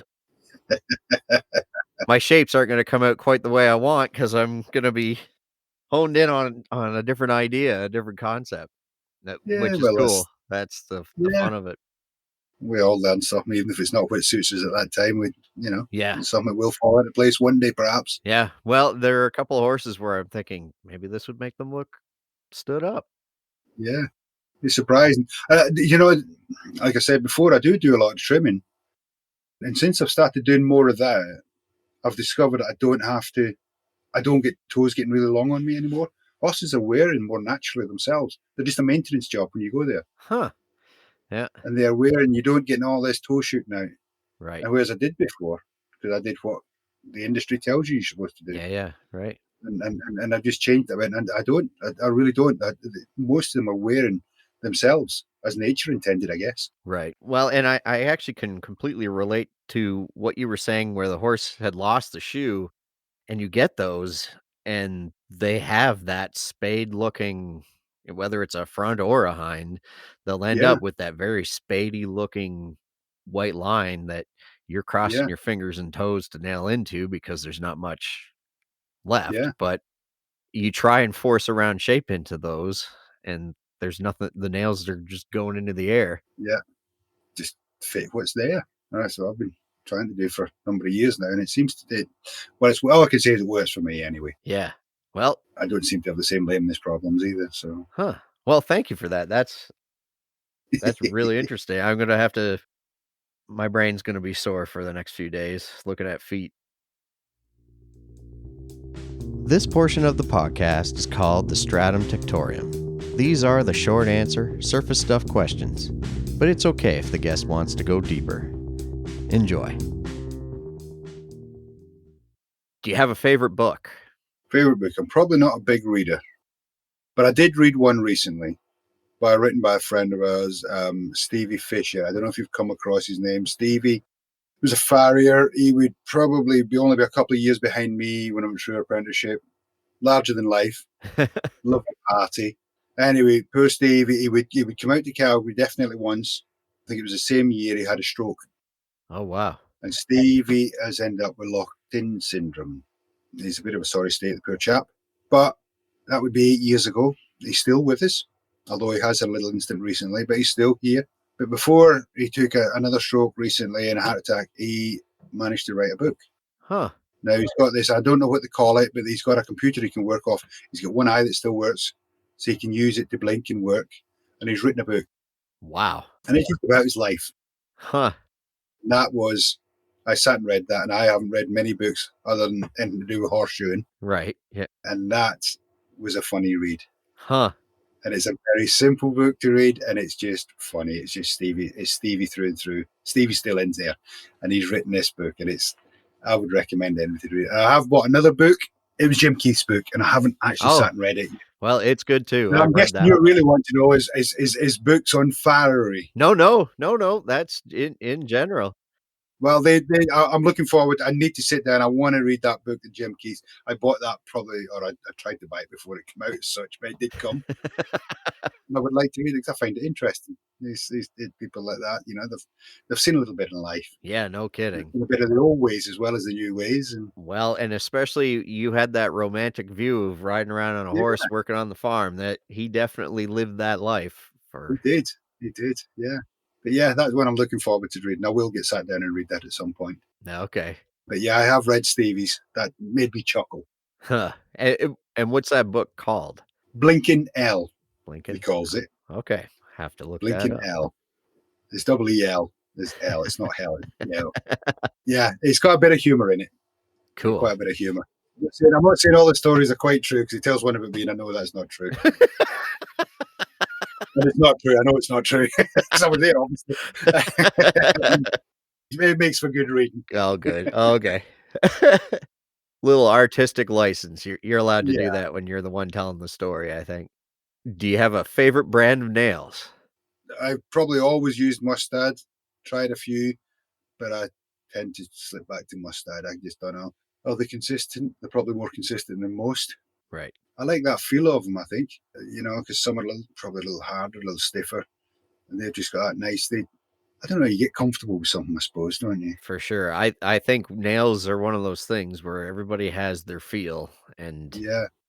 my shapes aren't going to come out quite the way I want because I'm going to be honed in on a different idea, a different concept, which is cool. That's the fun of it. We all learn something, even if it's not what suits us at that time. Yeah, something will fall into place one day, perhaps. Yeah. Well, there are a couple of horses where I'm thinking maybe this would make them look stood up. Yeah, it's surprising. Like I said before, I do a lot of trimming, and since I've started doing more of that, I've discovered that I don't get toes getting really long on me anymore. Horses are wearing more naturally themselves. They're just a maintenance job when you go there. Huh. Yeah. And they're wearing, you don't get all this toe shooting out. Right. And whereas I did before, because I did what the industry tells you're supposed to do. Yeah, right. And I've just changed it. And I really don't. Most of them are wearing themselves as nature intended, I guess. Right. Well, and I actually can completely relate to what you were saying where the horse had lost the shoe and you get those and they have that spade looking, whether it's a front or a hind, they'll end up with that very spadey looking white line that you're crossing your fingers and toes to nail into because there's not much left. Yeah. But you try and force a round shape into those and there's nothing, the nails are just going into the air. Yeah. Just fit what's there. That's what I've been trying to do for a number of years now. And it seems to do. Well, all I can say is it works for me anyway. Yeah. Well, I don't seem to have the same lameness problems either. So. Well, thank you for that. That's really interesting. I'm going to have to, my brain's going to be sore for the next few days looking at feet. This portion of the podcast is called the Stratum tuctorium. These are the short answer, surface stuff questions, but it's okay if the guest wants to go deeper. Enjoy. Do you have a favorite book? Favorite book? I'm probably not a big reader, but I did read one recently written by a friend of ours, Stevie Fisher. I don't know if you've come across his name. Stevie was a farrier. He would probably only be a couple of years behind me when I went through apprenticeship. Larger than life. Lovely party. Anyway, poor Stevie, he would come out to Calgary definitely once. I think it was the same year he had a stroke. Oh, wow. And Stevie has ended up with locked-in syndrome. He's a bit of a sorry state, the poor chap. But that would be 8 years ago. He's still with us, although he has had a little incident recently, but he's still here. But before he took another stroke recently and a heart attack, he managed to write a book. Huh. Now, he's got this, I don't know what they call it, but he's got a computer he can work off. He's got one eye that still works, so he can use it to blink and work. And he's written a book. Wow. And it's just about his life. Huh. And that was, I sat and read that, and I haven't read many books other than anything to do with horseshoeing. Right. Yeah. And that was a funny read. Huh. And it's a very simple book to read, and it's just funny. It's just Stevie. It's Stevie through and through. Stevie's still in there, and he's written this book, and I would recommend anybody to read it. I have bought another book. It was Jim Keith's book, and I haven't actually sat and read it yet. Well, it's good too. Now, I'm guessing you really want to know is books on farriery. No. That's in general. Well, I'm looking forward. I need to sit down. I want to read that book to Jim Keith. I bought that I tried to buy it before it came out as such, but it did come. And I would like to read it because I find it interesting. These people like that, they've seen a little bit in life. Yeah, no kidding. A bit of the old ways as well as the new ways. And especially you had that romantic view of riding around on a horse, working on the farm. That he definitely lived that life. He did, yeah. But yeah, that's what I'm looking forward to reading. I will get sat down and read that at some point. Okay. But yeah, I have read Stevie's. That made me chuckle. Huh. And what's that book called? Blinking L. Blinking. He calls it. Okay. Have to look Blinking that up. L. It's EL. There's L. It's not hell. It's L. Yeah, it's got a bit of humor in it. Cool. Quite a bit of humor. I'm not saying all the stories are quite true because he tells one about me and I know that's not true. But it's not true. I know it's not true. Because I was there, obviously. It makes for good reading. Oh, good. Okay. Little artistic license. You're allowed to do that when you're the one telling the story, I think. Do you have a favorite brand of nails? I've probably always used Mustad. Tried a few, but I tend to slip back to Mustad. I just don't know. Are they consistent? They're probably more consistent than most. Right. I like that feel of them, I think, because some are probably a little harder, a little stiffer, and they've just got that nice, I don't know, you get comfortable with something, I suppose, don't you? For sure. I think nails are one of those things where everybody has their feel, and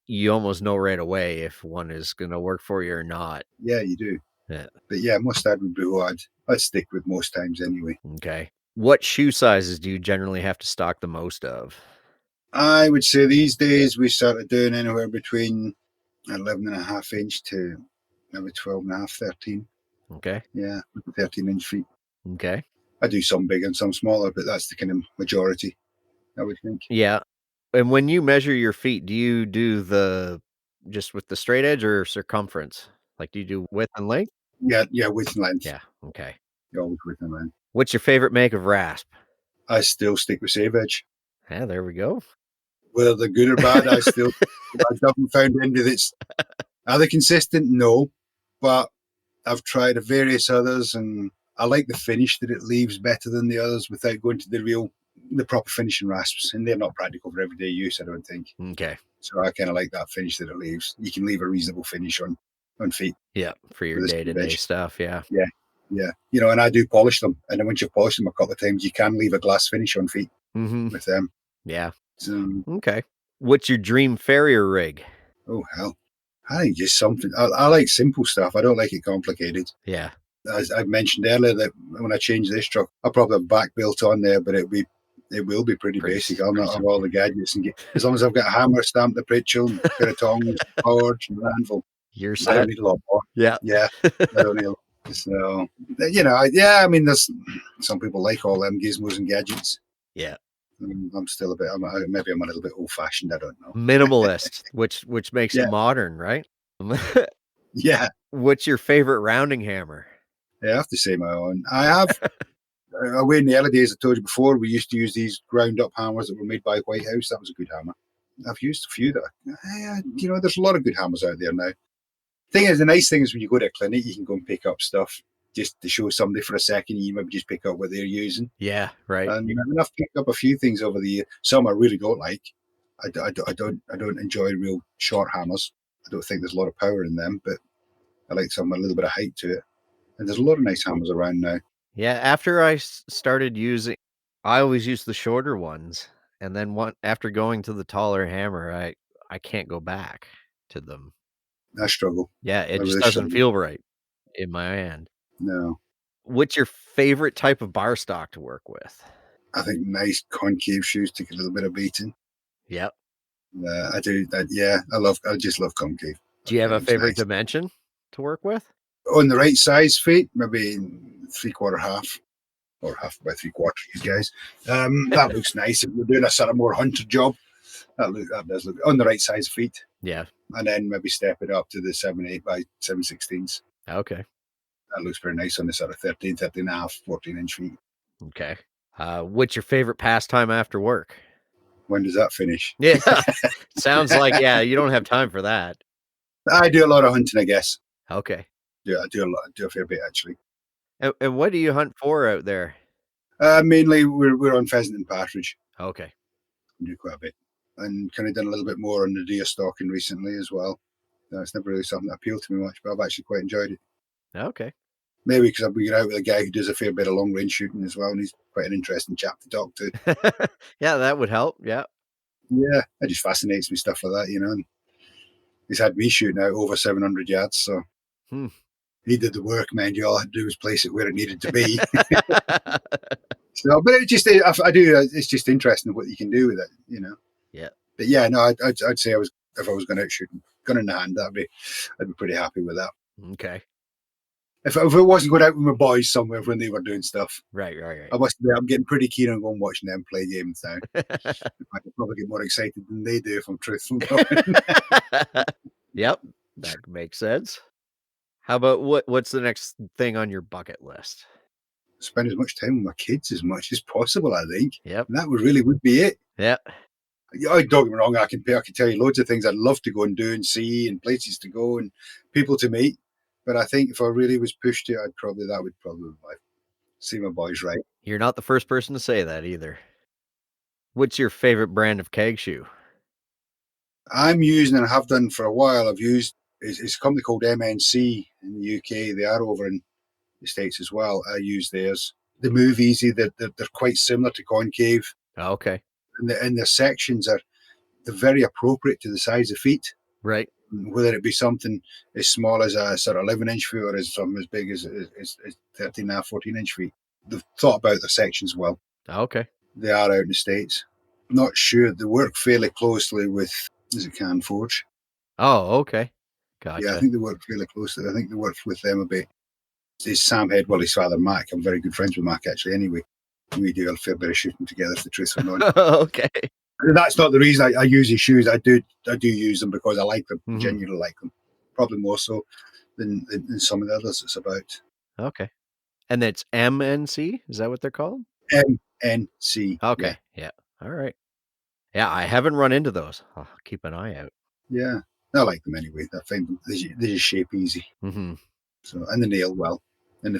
you almost know right away if one is going to work for you or not. Yeah, you do. Yeah. But yeah, Mustad would be who I'd stick with most times anyway. Okay. What shoe sizes do you generally have to stock the most of? I would say these days we started doing anywhere between 11.5 inch to maybe 12.5, 13. Okay. Yeah, 13-inch feet. Okay. I do some big and some smaller, but that's the kind of majority, I would think. Yeah. And when you measure your feet, do you do just with the straight edge or circumference? Like, do you do width and length? Yeah, width and length. Yeah. Okay. Always width and length. What's your favorite make of rasp? I still stick with Save Edge. Yeah, there we go. Whether they're good or bad, I haven't found any that's. Are they consistent? No, but I've tried various others, and I like the finish that it leaves better than the others without going to the proper finishing rasps, and they're not practical for everyday use, I don't think. Okay. So I kind of like that finish that it leaves. You can leave a reasonable finish on feet. Yeah, for your day-to-day stuff, yeah. Yeah. And I do polish them, and then once you've polished them a couple of times, you can leave a glass finish on feet with them. Yeah. So, okay. What's your dream farrier rig? Oh, hell. I think just something. I like simple stuff. I don't like it complicated. Yeah. As I mentioned earlier, that when I change this truck, I'll probably have back built on there, but it will be pretty basic. I'll not have all the gadgets as long as I've got a hammer, stamp, the pritchel, a pair of tongs, forge, and an anvil. You're set. I don't need a lot more. Yeah. I don't need a lot. So, I mean, there's some people like all them gizmos and gadgets. Yeah. I'm still maybe I'm a little bit old fashioned. I don't know. Minimalist, which makes it modern, right? Yeah. What's your favorite rounding hammer? Yeah, I have to say my own. I have. Away in the early days, I told you before, we used to use these ground up hammers that were made by White House. That was a good hammer. I've used a few that. There's a lot of good hammers out there now. The nice thing is when you go to a clinic, you can go and pick up stuff just to show somebody for a second. You maybe just pick up what they're using. Yeah, right. And I've picked up a few things over the year. Some I really don't like. I don't enjoy real short hammers. I don't think there's a lot of power in them, but I like some with a little bit of height to it. And there's a lot of nice hammers around now. Yeah, after I started I always used the shorter ones, and then after going to the taller hammer, I can't go back to them. I struggle. Yeah, it just doesn't feel right in my hand. No. What's your favorite type of bar stock to work with? I think nice concave shoes take a little bit of beating. Yep. I do. I just love concave. Do you have a favorite dimension to work with? On the right size feet, maybe 3/4 half, or half by 3/4, you guys. That looks nice. If we're doing a sort of more hunter job, that does look on the right size feet. Yeah. and then maybe step it up to the 7/8 by 7/16. Okay. That looks pretty nice on the sort of 13, 13 and a half, 14-inch feet. Okay. What's your favorite pastime after work? When does that finish? Yeah. Sounds like, yeah, you don't have time for that. I do a lot of hunting, I guess. Okay. Yeah, I do a fair bit, actually. And what do you hunt for out there? Mainly, we're on pheasant and partridge. Okay. We do quite a bit. And kind of done a little bit more on the deer stalking recently as well. It's never really something that appealed to me much, but I've actually quite enjoyed it. Okay. Maybe because I've been out with a guy who does a fair bit of long range shooting as well, and he's quite an interesting chap to talk to. Yeah, that would help. Yeah. Yeah, it just fascinates me, stuff like that, And he's had me shooting out over 700 yards, so he did the work, man. All I had to do was place it where it needed to be. So, but it just, I do. It's just interesting what you can do with it, Yeah. But yeah, no, I'd say if I was going out shooting, gun in the hand, I'd be pretty happy with that. Okay. If it wasn't going out with my boys somewhere when they were doing stuff, Right. I'm getting pretty keen on going watching them play games now. I could probably get more excited than they do, if I'm truthful. Yep, that makes sense. How about what's the next thing on your bucket list? Spend as much time with my kids as much as possible, I think. Yep. And that would be it. Yeah. Don't get me wrong, I can tell you loads of things I'd love to go and do and see, and places to go and people to meet. But I think if I really was pushed to, that would probably be see my boys right. You're not the first person to say that either. What's your favorite brand of keg shoe? I'm using, and I have done for a while, it's a company called MNC in the UK. They are over in the States as well. I use theirs. They move easy. They're quite similar to concave. Oh, okay. And their sections they're very appropriate to the size of feet. Right. Whether it be something as small as a sort of 11-inch foot or as something as big as 13 and a half, 14-inch feet. They've thought about the sections well. Okay. They are out in the States. I'm not sure. They work fairly closely with, is it Canforge? Oh, okay. Gotcha. Yeah, I think they work fairly closely. I think they worked with them a bit. It's Sam Headwell, his father, Mac. I'm very good friends with Mac, actually, anyway. We do a fair bit of shooting together, if the truth is known. Okay. That's not the reason I use his shoes. I do use them because I like them, genuinely like them. Probably more so than some of the others it's about. Okay. And that's MNC? Is that what they're called? MNC. Okay. Yeah. All right. Yeah, I haven't run into those. I'll keep an eye out. Yeah. I like them anyway. I find them, they just shape easy. Mm-hmm. So, and they nail well. And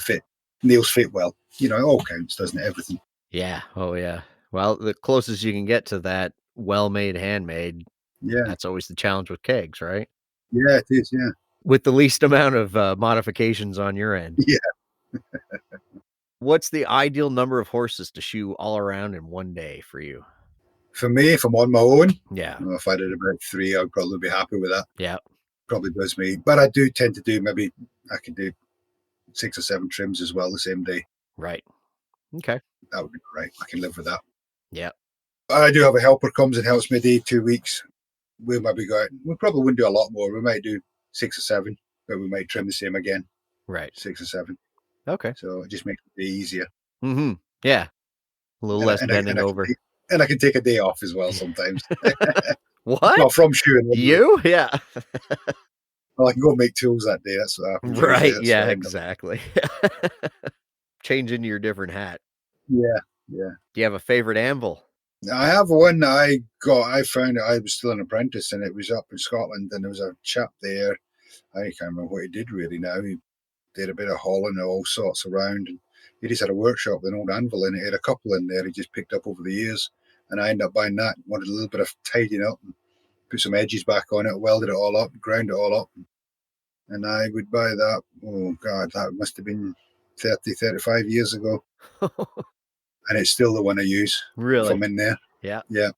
nails fit well. It all counts, doesn't it? Everything. Yeah. Oh, yeah. Well, the closest you can get to that well-made handmade, that's always the challenge with kegs, right? Yeah, it is, yeah. With the least amount of modifications on your end. Yeah. What's the ideal number of horses to shoe all around in one day for you? For me, if I'm on my own, if I did about 3, I'd probably be happy with that. Yeah. Probably does me. But I do tend to do, maybe I could do 6 or 7 trims as well the same day. Right. Okay. That would be great. I can live with that. Yeah. I do have a helper comes and helps me day 2 weeks. We might be going, we probably wouldn't do a lot more. We might do 6 or 7, but we might trim the same again. Right. 6 or 7. Okay. So it just makes it easier. Mm-hmm. Yeah. A little less bending over. And I can take a day off as well sometimes. What? Well, from shooting. You? Yeah. Well, I can go make tools that day. That's what happens. Right. Yeah, exactly. Change into your different hat. Yeah. Yeah. Do you have a favorite anvil? I have one I found I was still an apprentice, and it was up in Scotland, and there was a chap there. I can't remember what he did really now. He did a bit of hauling and all sorts around, and he just had a workshop with an old anvil in it. He had a couple in there he just picked up over the years, and I ended up buying that. Wanted a little bit of tidying up and put some edges back on it, welded it all up, ground it all up, and I would buy that. Oh God, that must have been 30, 35 years ago. And it's still the one I use. Really? If I'm in there. Yeah. Yeah.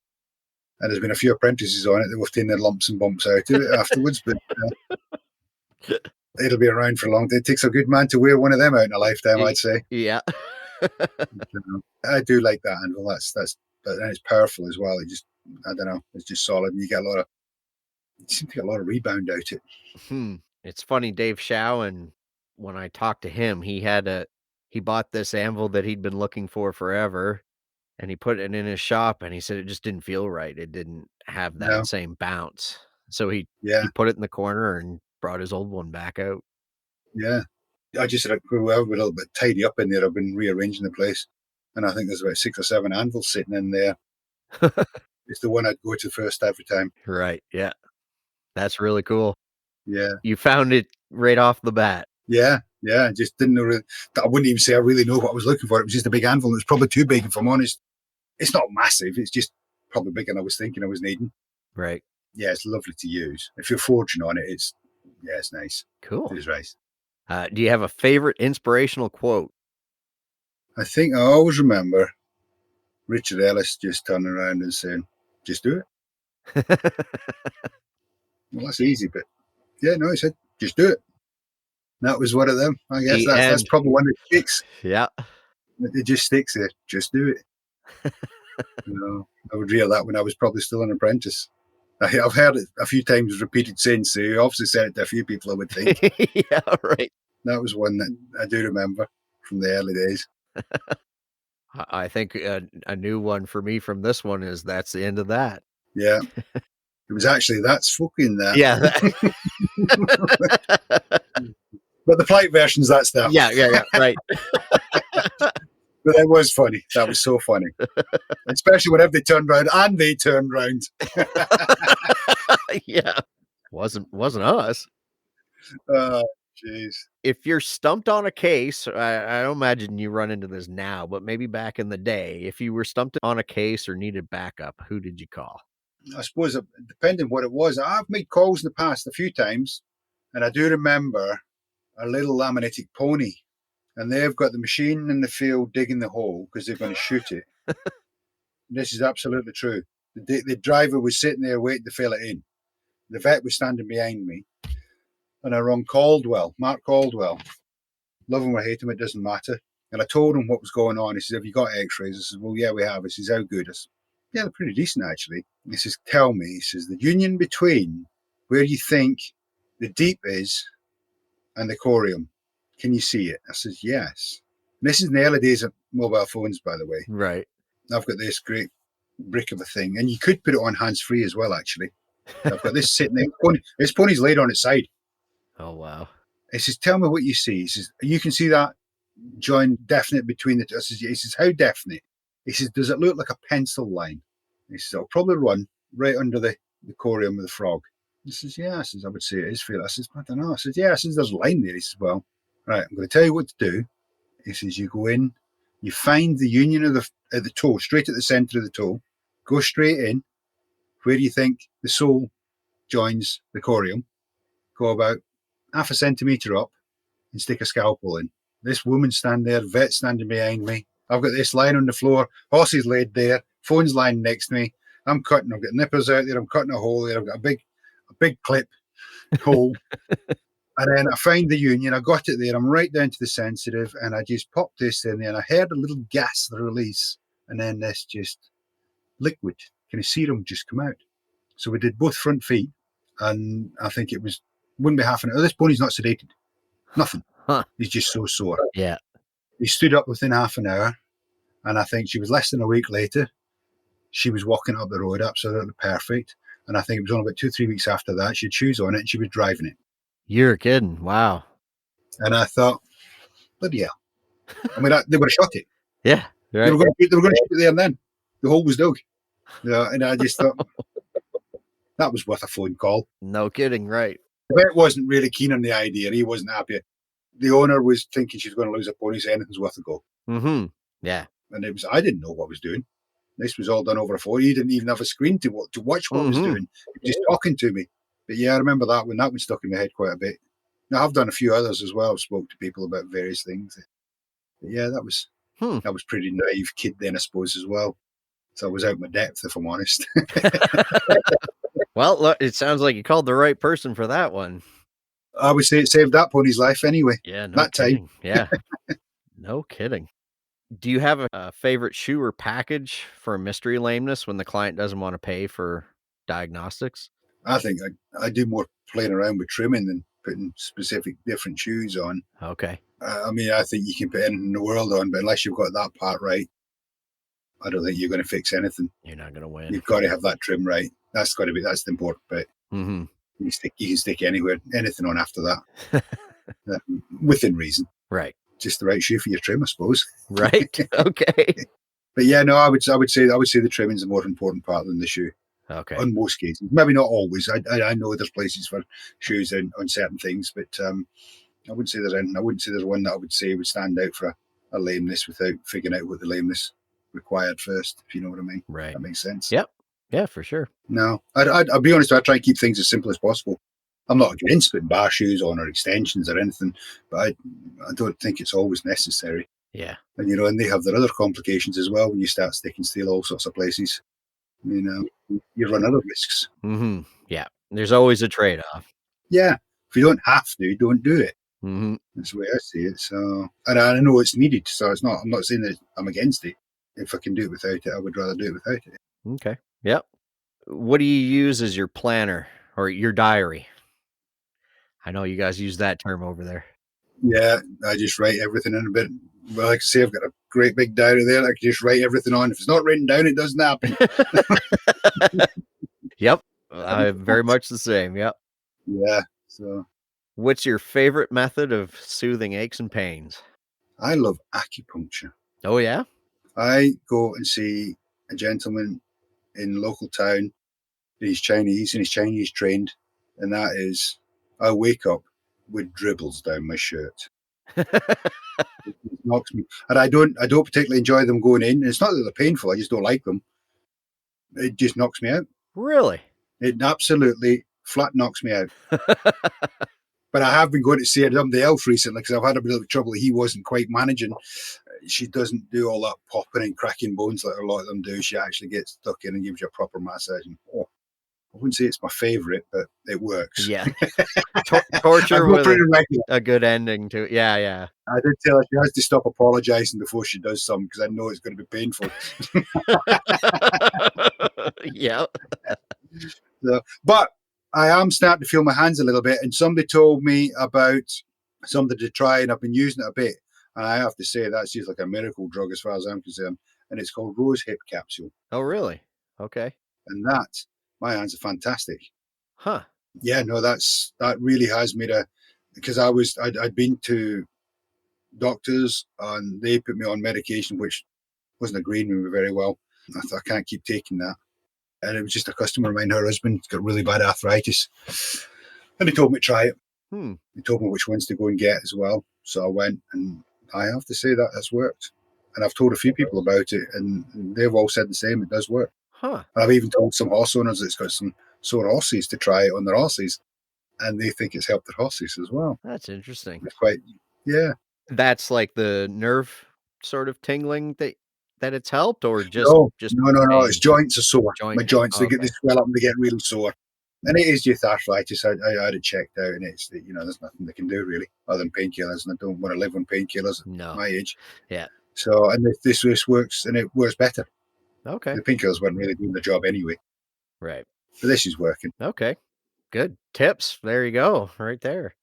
And there's been a few apprentices on it that have taken their lumps and bumps out of it afterwards, but it'll be around for a long time. It takes a good man to wear one of them out in a lifetime, I'd say. Yeah. I do like that anvil. And it's powerful as well. I don't know, it's just solid. And you get you seem to get a lot of rebound out of it. It's funny, Dave Shaw, when I talked to him, he bought this anvil that he'd been looking for forever, and he put it in his shop, and he said it just didn't feel right. It didn't have that same bounce. So he put it in the corner and brought his old one back out. Yeah. I just said, we're a little bit tidy up in there. I've been rearranging the place. And I think there's about 6 or 7 anvils sitting in there. It's the one I'd go to first every time. Right. Yeah. That's really cool. Yeah. You found it right off the bat. Yeah. Yeah. I just didn't know. I wouldn't even say I really know what I was looking for. It was just a big anvil. It was probably too big, if I'm honest. It's not massive. It's just probably bigger than I was thinking I was needing. Right. Yeah. It's lovely to use. If you're forging on it, it's nice. Cool. It is nice. Do you have a favorite inspirational quote? I think I always remember Richard Ellis just turning around and saying, just do it. Well, that's easy, but yeah, no, he said, just do it. And that was one of them. I guess that's probably one that sticks. Yeah. It just sticks there. Just do it. I would read that when I was probably still an apprentice. I've heard it a few times repeated since, so you obviously said it to a few people, I would think. Yeah, right. That was one that I do remember from the early days. I think a new one for me from this one is that's the end of that. Yeah. It was actually, that's fucking that. Yeah. But the polite version's that's that. Yeah, right. But that was funny. That was so funny. Especially whenever they turned around and they turned around. Yeah. Wasn't us. Oh, jeez. If you're stumped on a case, I don't imagine you run into this now, but maybe back in the day, if you were stumped on a case or needed backup, who did you call? I suppose, depending on what it was, I've made calls in the past a few times, and I do remember a little laminitic pony, and they've got the machine in the field digging the hole because they're going to shoot it. This is absolutely true. The driver was sitting there waiting to fill it in. The vet was standing behind me, and I rung Mark Caldwell. Love him or hate him, it doesn't matter. And I told him what was going on. He says, have you got x-rays? I said, well, yeah, we have. He says, how good? I said, yeah, they're pretty decent, actually. He says, tell me. He says, the union between where you think the deep is and the corium, can you see it? I says, yes. And this is in the early days of mobile phones, by the way. Right. I've got this great brick of a thing, and you could put it on hands-free as well, actually. I've got this sitting there. This pony's laid on its side. Oh, wow. He says, tell me what you see. He says, you can see that joint definite between the two. He says, how definite? He says, does it look like a pencil line? He says, it'll probably run right under the corium of the frog. He says, yeah. I says, I would say it is fair. I says, I don't know. I says, yeah. I says, there's a line there. He says, well, right, I'm going to tell you what to do. He says, you go in, you find the union of the toe, straight at the center of the toe, go straight in, where you think the sole joins the corium, go about half a centimetre up and stick a scalpel in. This woman standing there, vet standing behind me. I've got this lying on the floor, horse is laid there, phone's lying next to me. I'm cutting, I've got nippers out there, I'm cutting a hole there, I've got a big clip hole. And then I find the union, I got it there, I'm right down to the sensitive, and I just popped this in there, and I heard a little gas release, and then this just liquid, kind of serum just come out. So we did both front feet, and I think wouldn't be half an hour. This pony's not sedated. Nothing. Huh. He's just so sore. Yeah. He stood up within half an hour, and I think she was less than a week later. She was walking up the road absolutely perfect. And I think it was only about 2-3 weeks after that, she had shoes on it and she was driving it. You're kidding. Wow. And I thought, bloody hell. I mean, they would have shot it. Yeah. Right. They were going to shoot it there and then. The hole was dug. And I just thought, that was worth a phone call. No kidding. Right. The vet wasn't really keen on the idea. He wasn't happy. The owner was thinking she was going to lose a pony, so anything's worth a go. Mm-hmm. Yeah. And I didn't know what I was doing. This was all done over a phone. He didn't even have a screen to watch what I was doing. He was just talking to me. But yeah, I remember that one. That one stuck in my head quite a bit. Now, I've done a few others as well. I've spoke to people about various things. But yeah, that was pretty naive kid then, I suppose, as well. So I was out of my depth, if I'm honest. Well, look, it sounds like you called the right person for that one. I would say it saved that pony's life anyway. Yeah, no that kidding. time. Yeah. No kidding. Do you have a favorite shoe or package for a mystery lameness when the client doesn't want to pay for diagnostics? I think I do more playing around with trimming than putting specific different shoes on. Okay. I mean, I think you can put anything in the world on, but unless you've got that part right, I don't think you're going to fix anything. You're not going to win. You've got to have that trim right. That's the important bit. Mm-hmm. You can stick anything on after that, within reason. Right. Just the right shoe for your trim, I suppose. Right. Okay. But yeah, no, I would say the trimming's a more important part than the shoe. Okay. On most cases, maybe not always. I know there's places for shoes on certain things, but I wouldn't say there's one that I would say would stand out for a lameness without figuring out what the lameness required first. If you know what I mean. Right. That makes sense. Yep. Yeah, for sure. No, I'll be honest. I try and keep things as simple as possible. I'm not against putting bar shoes on or extensions or anything, but I don't think it's always necessary. Yeah. And and they have their other complications as well when you start sticking steel all sorts of places. You run other risks. Mm-hmm. Yeah. There's always a trade-off. Yeah. If you don't have to, don't do it. Mm-hmm. That's the way I see it. So, and I know it's needed. So I'm not saying that I'm against it. If I can do it without it, I would rather do it without it. Okay. Yep. What do you use as your planner or your diary? I know you guys use that term over there. Yeah, I just write everything in a bit. Well, like I say, I've got a great big diary there. I can just write everything on. If it's not written down, it doesn't happen. Yep. I'm very much the same. Yep. Yeah. So, what's your favorite method of soothing aches and pains? I love acupuncture. Oh, yeah? I go and see a gentleman in local town. He's Chinese and he's Chinese trained. And that is, I wake up with dribbles down my shirt. It knocks me. And I don't particularly enjoy them going in. It's not that they're painful. I just don't like them. It just knocks me out. Really? It absolutely flat knocks me out. But I have been going to see somebody else recently because I've had a bit of trouble. He wasn't quite managing. She doesn't do all that popping and cracking bones like a lot of them do. She actually gets stuck in and gives you a proper massage. And, I wouldn't say it's my favorite, but it works. Yeah. Torture with a good ending to it. Yeah, yeah. I did tell her she has to stop apologizing before she does something because I know it's going to be painful. Yeah. So, but I am starting to feel my hands a little bit. And somebody told me about something to try, and I've been using it a bit. And I have to say that's just like a miracle drug as far as I'm concerned. And it's called rose hip capsule. Oh, really? Okay. And my hands are fantastic. Huh. Yeah, no, that really has made because I'd been to doctors and they put me on medication which wasn't agreeing with me very well. I thought I can't keep taking that. And it was just a customer of mine, her husband got really bad arthritis. And he told me to try it. He told me which ones to go and get as well. So I went, and I have to say that has worked. And I've told a few people about it, and they've all said the same. It does work. Huh. And I've even told some horse owners that's got some sore horses to try it on their horses, and they think it's helped their horses as well. That's interesting. It's quite, yeah. That's like the nerve sort of tingling that it's helped, or just No. pain? It's joints are sore. My joints, Okay. they swell up and they get really sore. And it is just arthritis. I had it checked out, and it's there's nothing they can do really other than painkillers, and I don't want to live on painkillers at my age. Yeah. So, and this works, and it works better. Okay. The painkillers weren't really doing the job anyway. Right. But this is working. Okay. Good tips. There you go. Right there.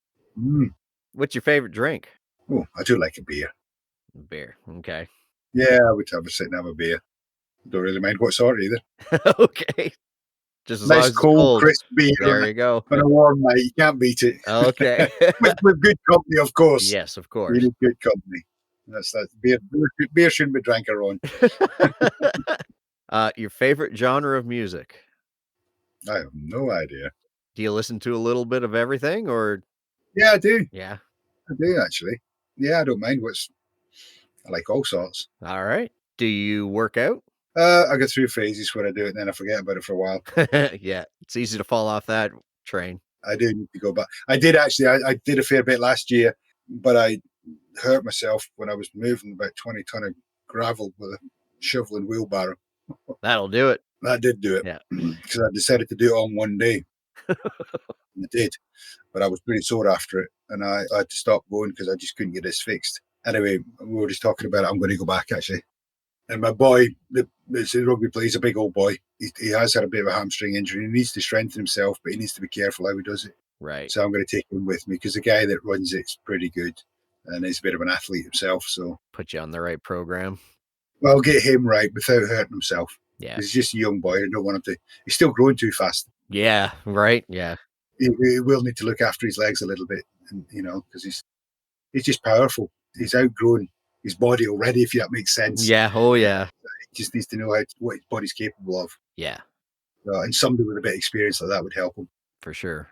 What's your favorite drink? Oh, I do like a beer. Beer. Okay. Yeah, I would have a sit and have a beer. Don't really mind what sort either. Okay. Just as long as Nice it's cold, crisp beer. There you go. On a warm night, you can't beat it. Okay. with good company, of course. Yes, of course. You need good company. That's beer shouldn't be drank alone. Your favorite genre of music? I have no idea. Do you listen to a little bit of everything, or? Yeah, I do. Yeah. I do actually. Yeah, I don't mind I like all sorts. All right. Do you work out? I go through phases where I do it and then I forget about it for a while. Yeah. It's easy to fall off that train. I do need to go back. I did actually. I did a fair bit last year, but I hurt myself when I was moving about 20 ton of gravel with a shovel and wheelbarrow. That'll do it. That did do it. Yeah. Because I decided to do it on one day. And I did. But I was pretty sore after it. And I had to stop going because I just couldn't get this fixed. Anyway, we were just talking about it. I'm going to go back actually. And my boy, the rugby player, he's a big old boy. He has had a bit of a hamstring injury. He needs to strengthen himself, but he needs to be careful how he does it. Right. So I'm going to take him with me because the guy that runs it's pretty good. And he's a bit of an athlete himself. So put you on the right program. Well, get him right without hurting himself. Yeah. He's just a young boy. I don't want him to. He's still growing too fast. Yeah, right. Yeah. He will need to look after his legs a little bit, and because he's just powerful. He's outgrown his body already, if that makes sense. Yeah. Oh, yeah. He just needs to know what his body's capable of. Yeah, And somebody with a bit of experience like that would help him. for sure.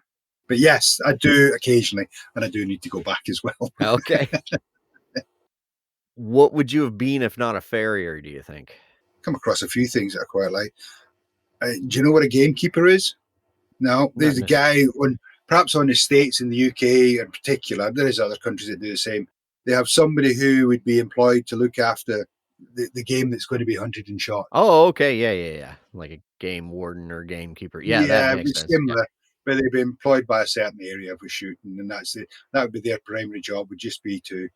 But yes, I do occasionally, and I do need to go back as well. Okay. What would you have been if not a farrier, do you think? Come across a few things that I quite like. Do you know what a gamekeeper is? No, there's a Not guy perhaps on the States in the UK in particular. There is other countries that do the same. They have somebody who would be employed to look after the game that's going to be hunted and shot. Oh, okay. Yeah, yeah, yeah. Like a game warden or gamekeeper. Yeah, that makes it's sense. Yeah. similar, but they'd be employed by a certain area for shooting, and that would be their primary job. Would just be to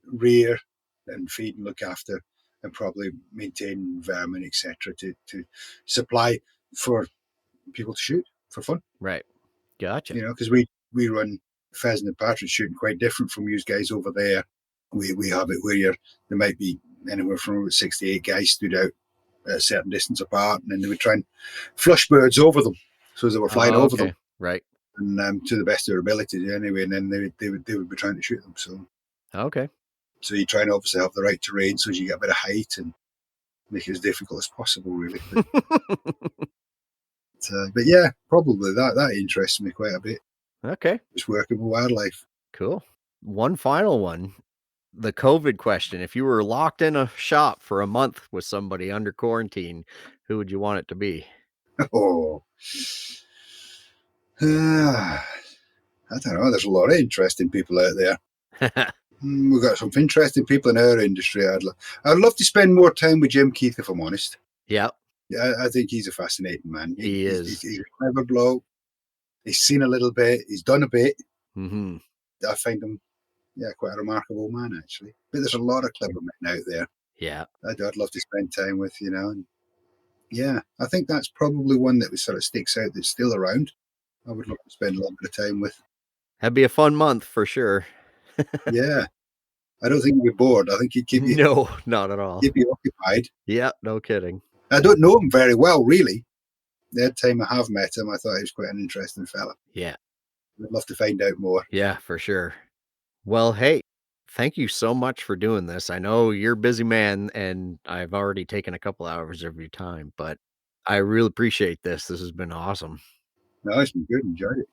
rear and feed and look after, and probably maintain vermin, etc., to supply for people to shoot for fun. Right. Gotcha. Because we run pheasant and partridge shooting quite different from you guys over there. We have it where there might be anywhere from 6 to 8 guys stood out at a certain distance apart, and then they would try and flush birds over them, so as they were flying over them, right? And to the best of their ability, anyway. And then they would be trying to shoot them. So you try and obviously have the right terrain, so as you get a bit of height and make it as difficult as possible, really. But yeah, probably that interests me quite a bit. Okay. Just working with wildlife. Cool. One final one. The COVID question. If you were locked in a shop for a month with somebody under quarantine, who would you want it to be? Oh, I don't know. There's a lot of interesting people out there. We've got some interesting people in our industry. I'd love to spend more time with Jim Keith, if I'm honest. Yeah. Yeah, I think he's a fascinating man. He is. He's a clever bloke. He's seen a little bit. He's done a bit. Mm-hmm. I find him, quite a remarkable man, actually. But there's a lot of clever men out there. Yeah. I'd love to spend time with, And yeah, I think that's probably one that sort of sticks out that's still around. I would love to spend a lot of time with. That'd be a fun month for sure. Yeah. I don't think you'd be bored. I think he'd keep you. No, not at all. Keep you occupied. Yeah, no kidding. I don't know him very well, really. The time I have met him, I thought he was quite an interesting fella. Yeah. I'd love to find out more. Yeah, for sure. Well, hey, thank you so much for doing this. I know you're a busy man, and I've already taken a couple hours of your time, but I really appreciate this. This has been awesome. No, it's been good. Enjoyed it.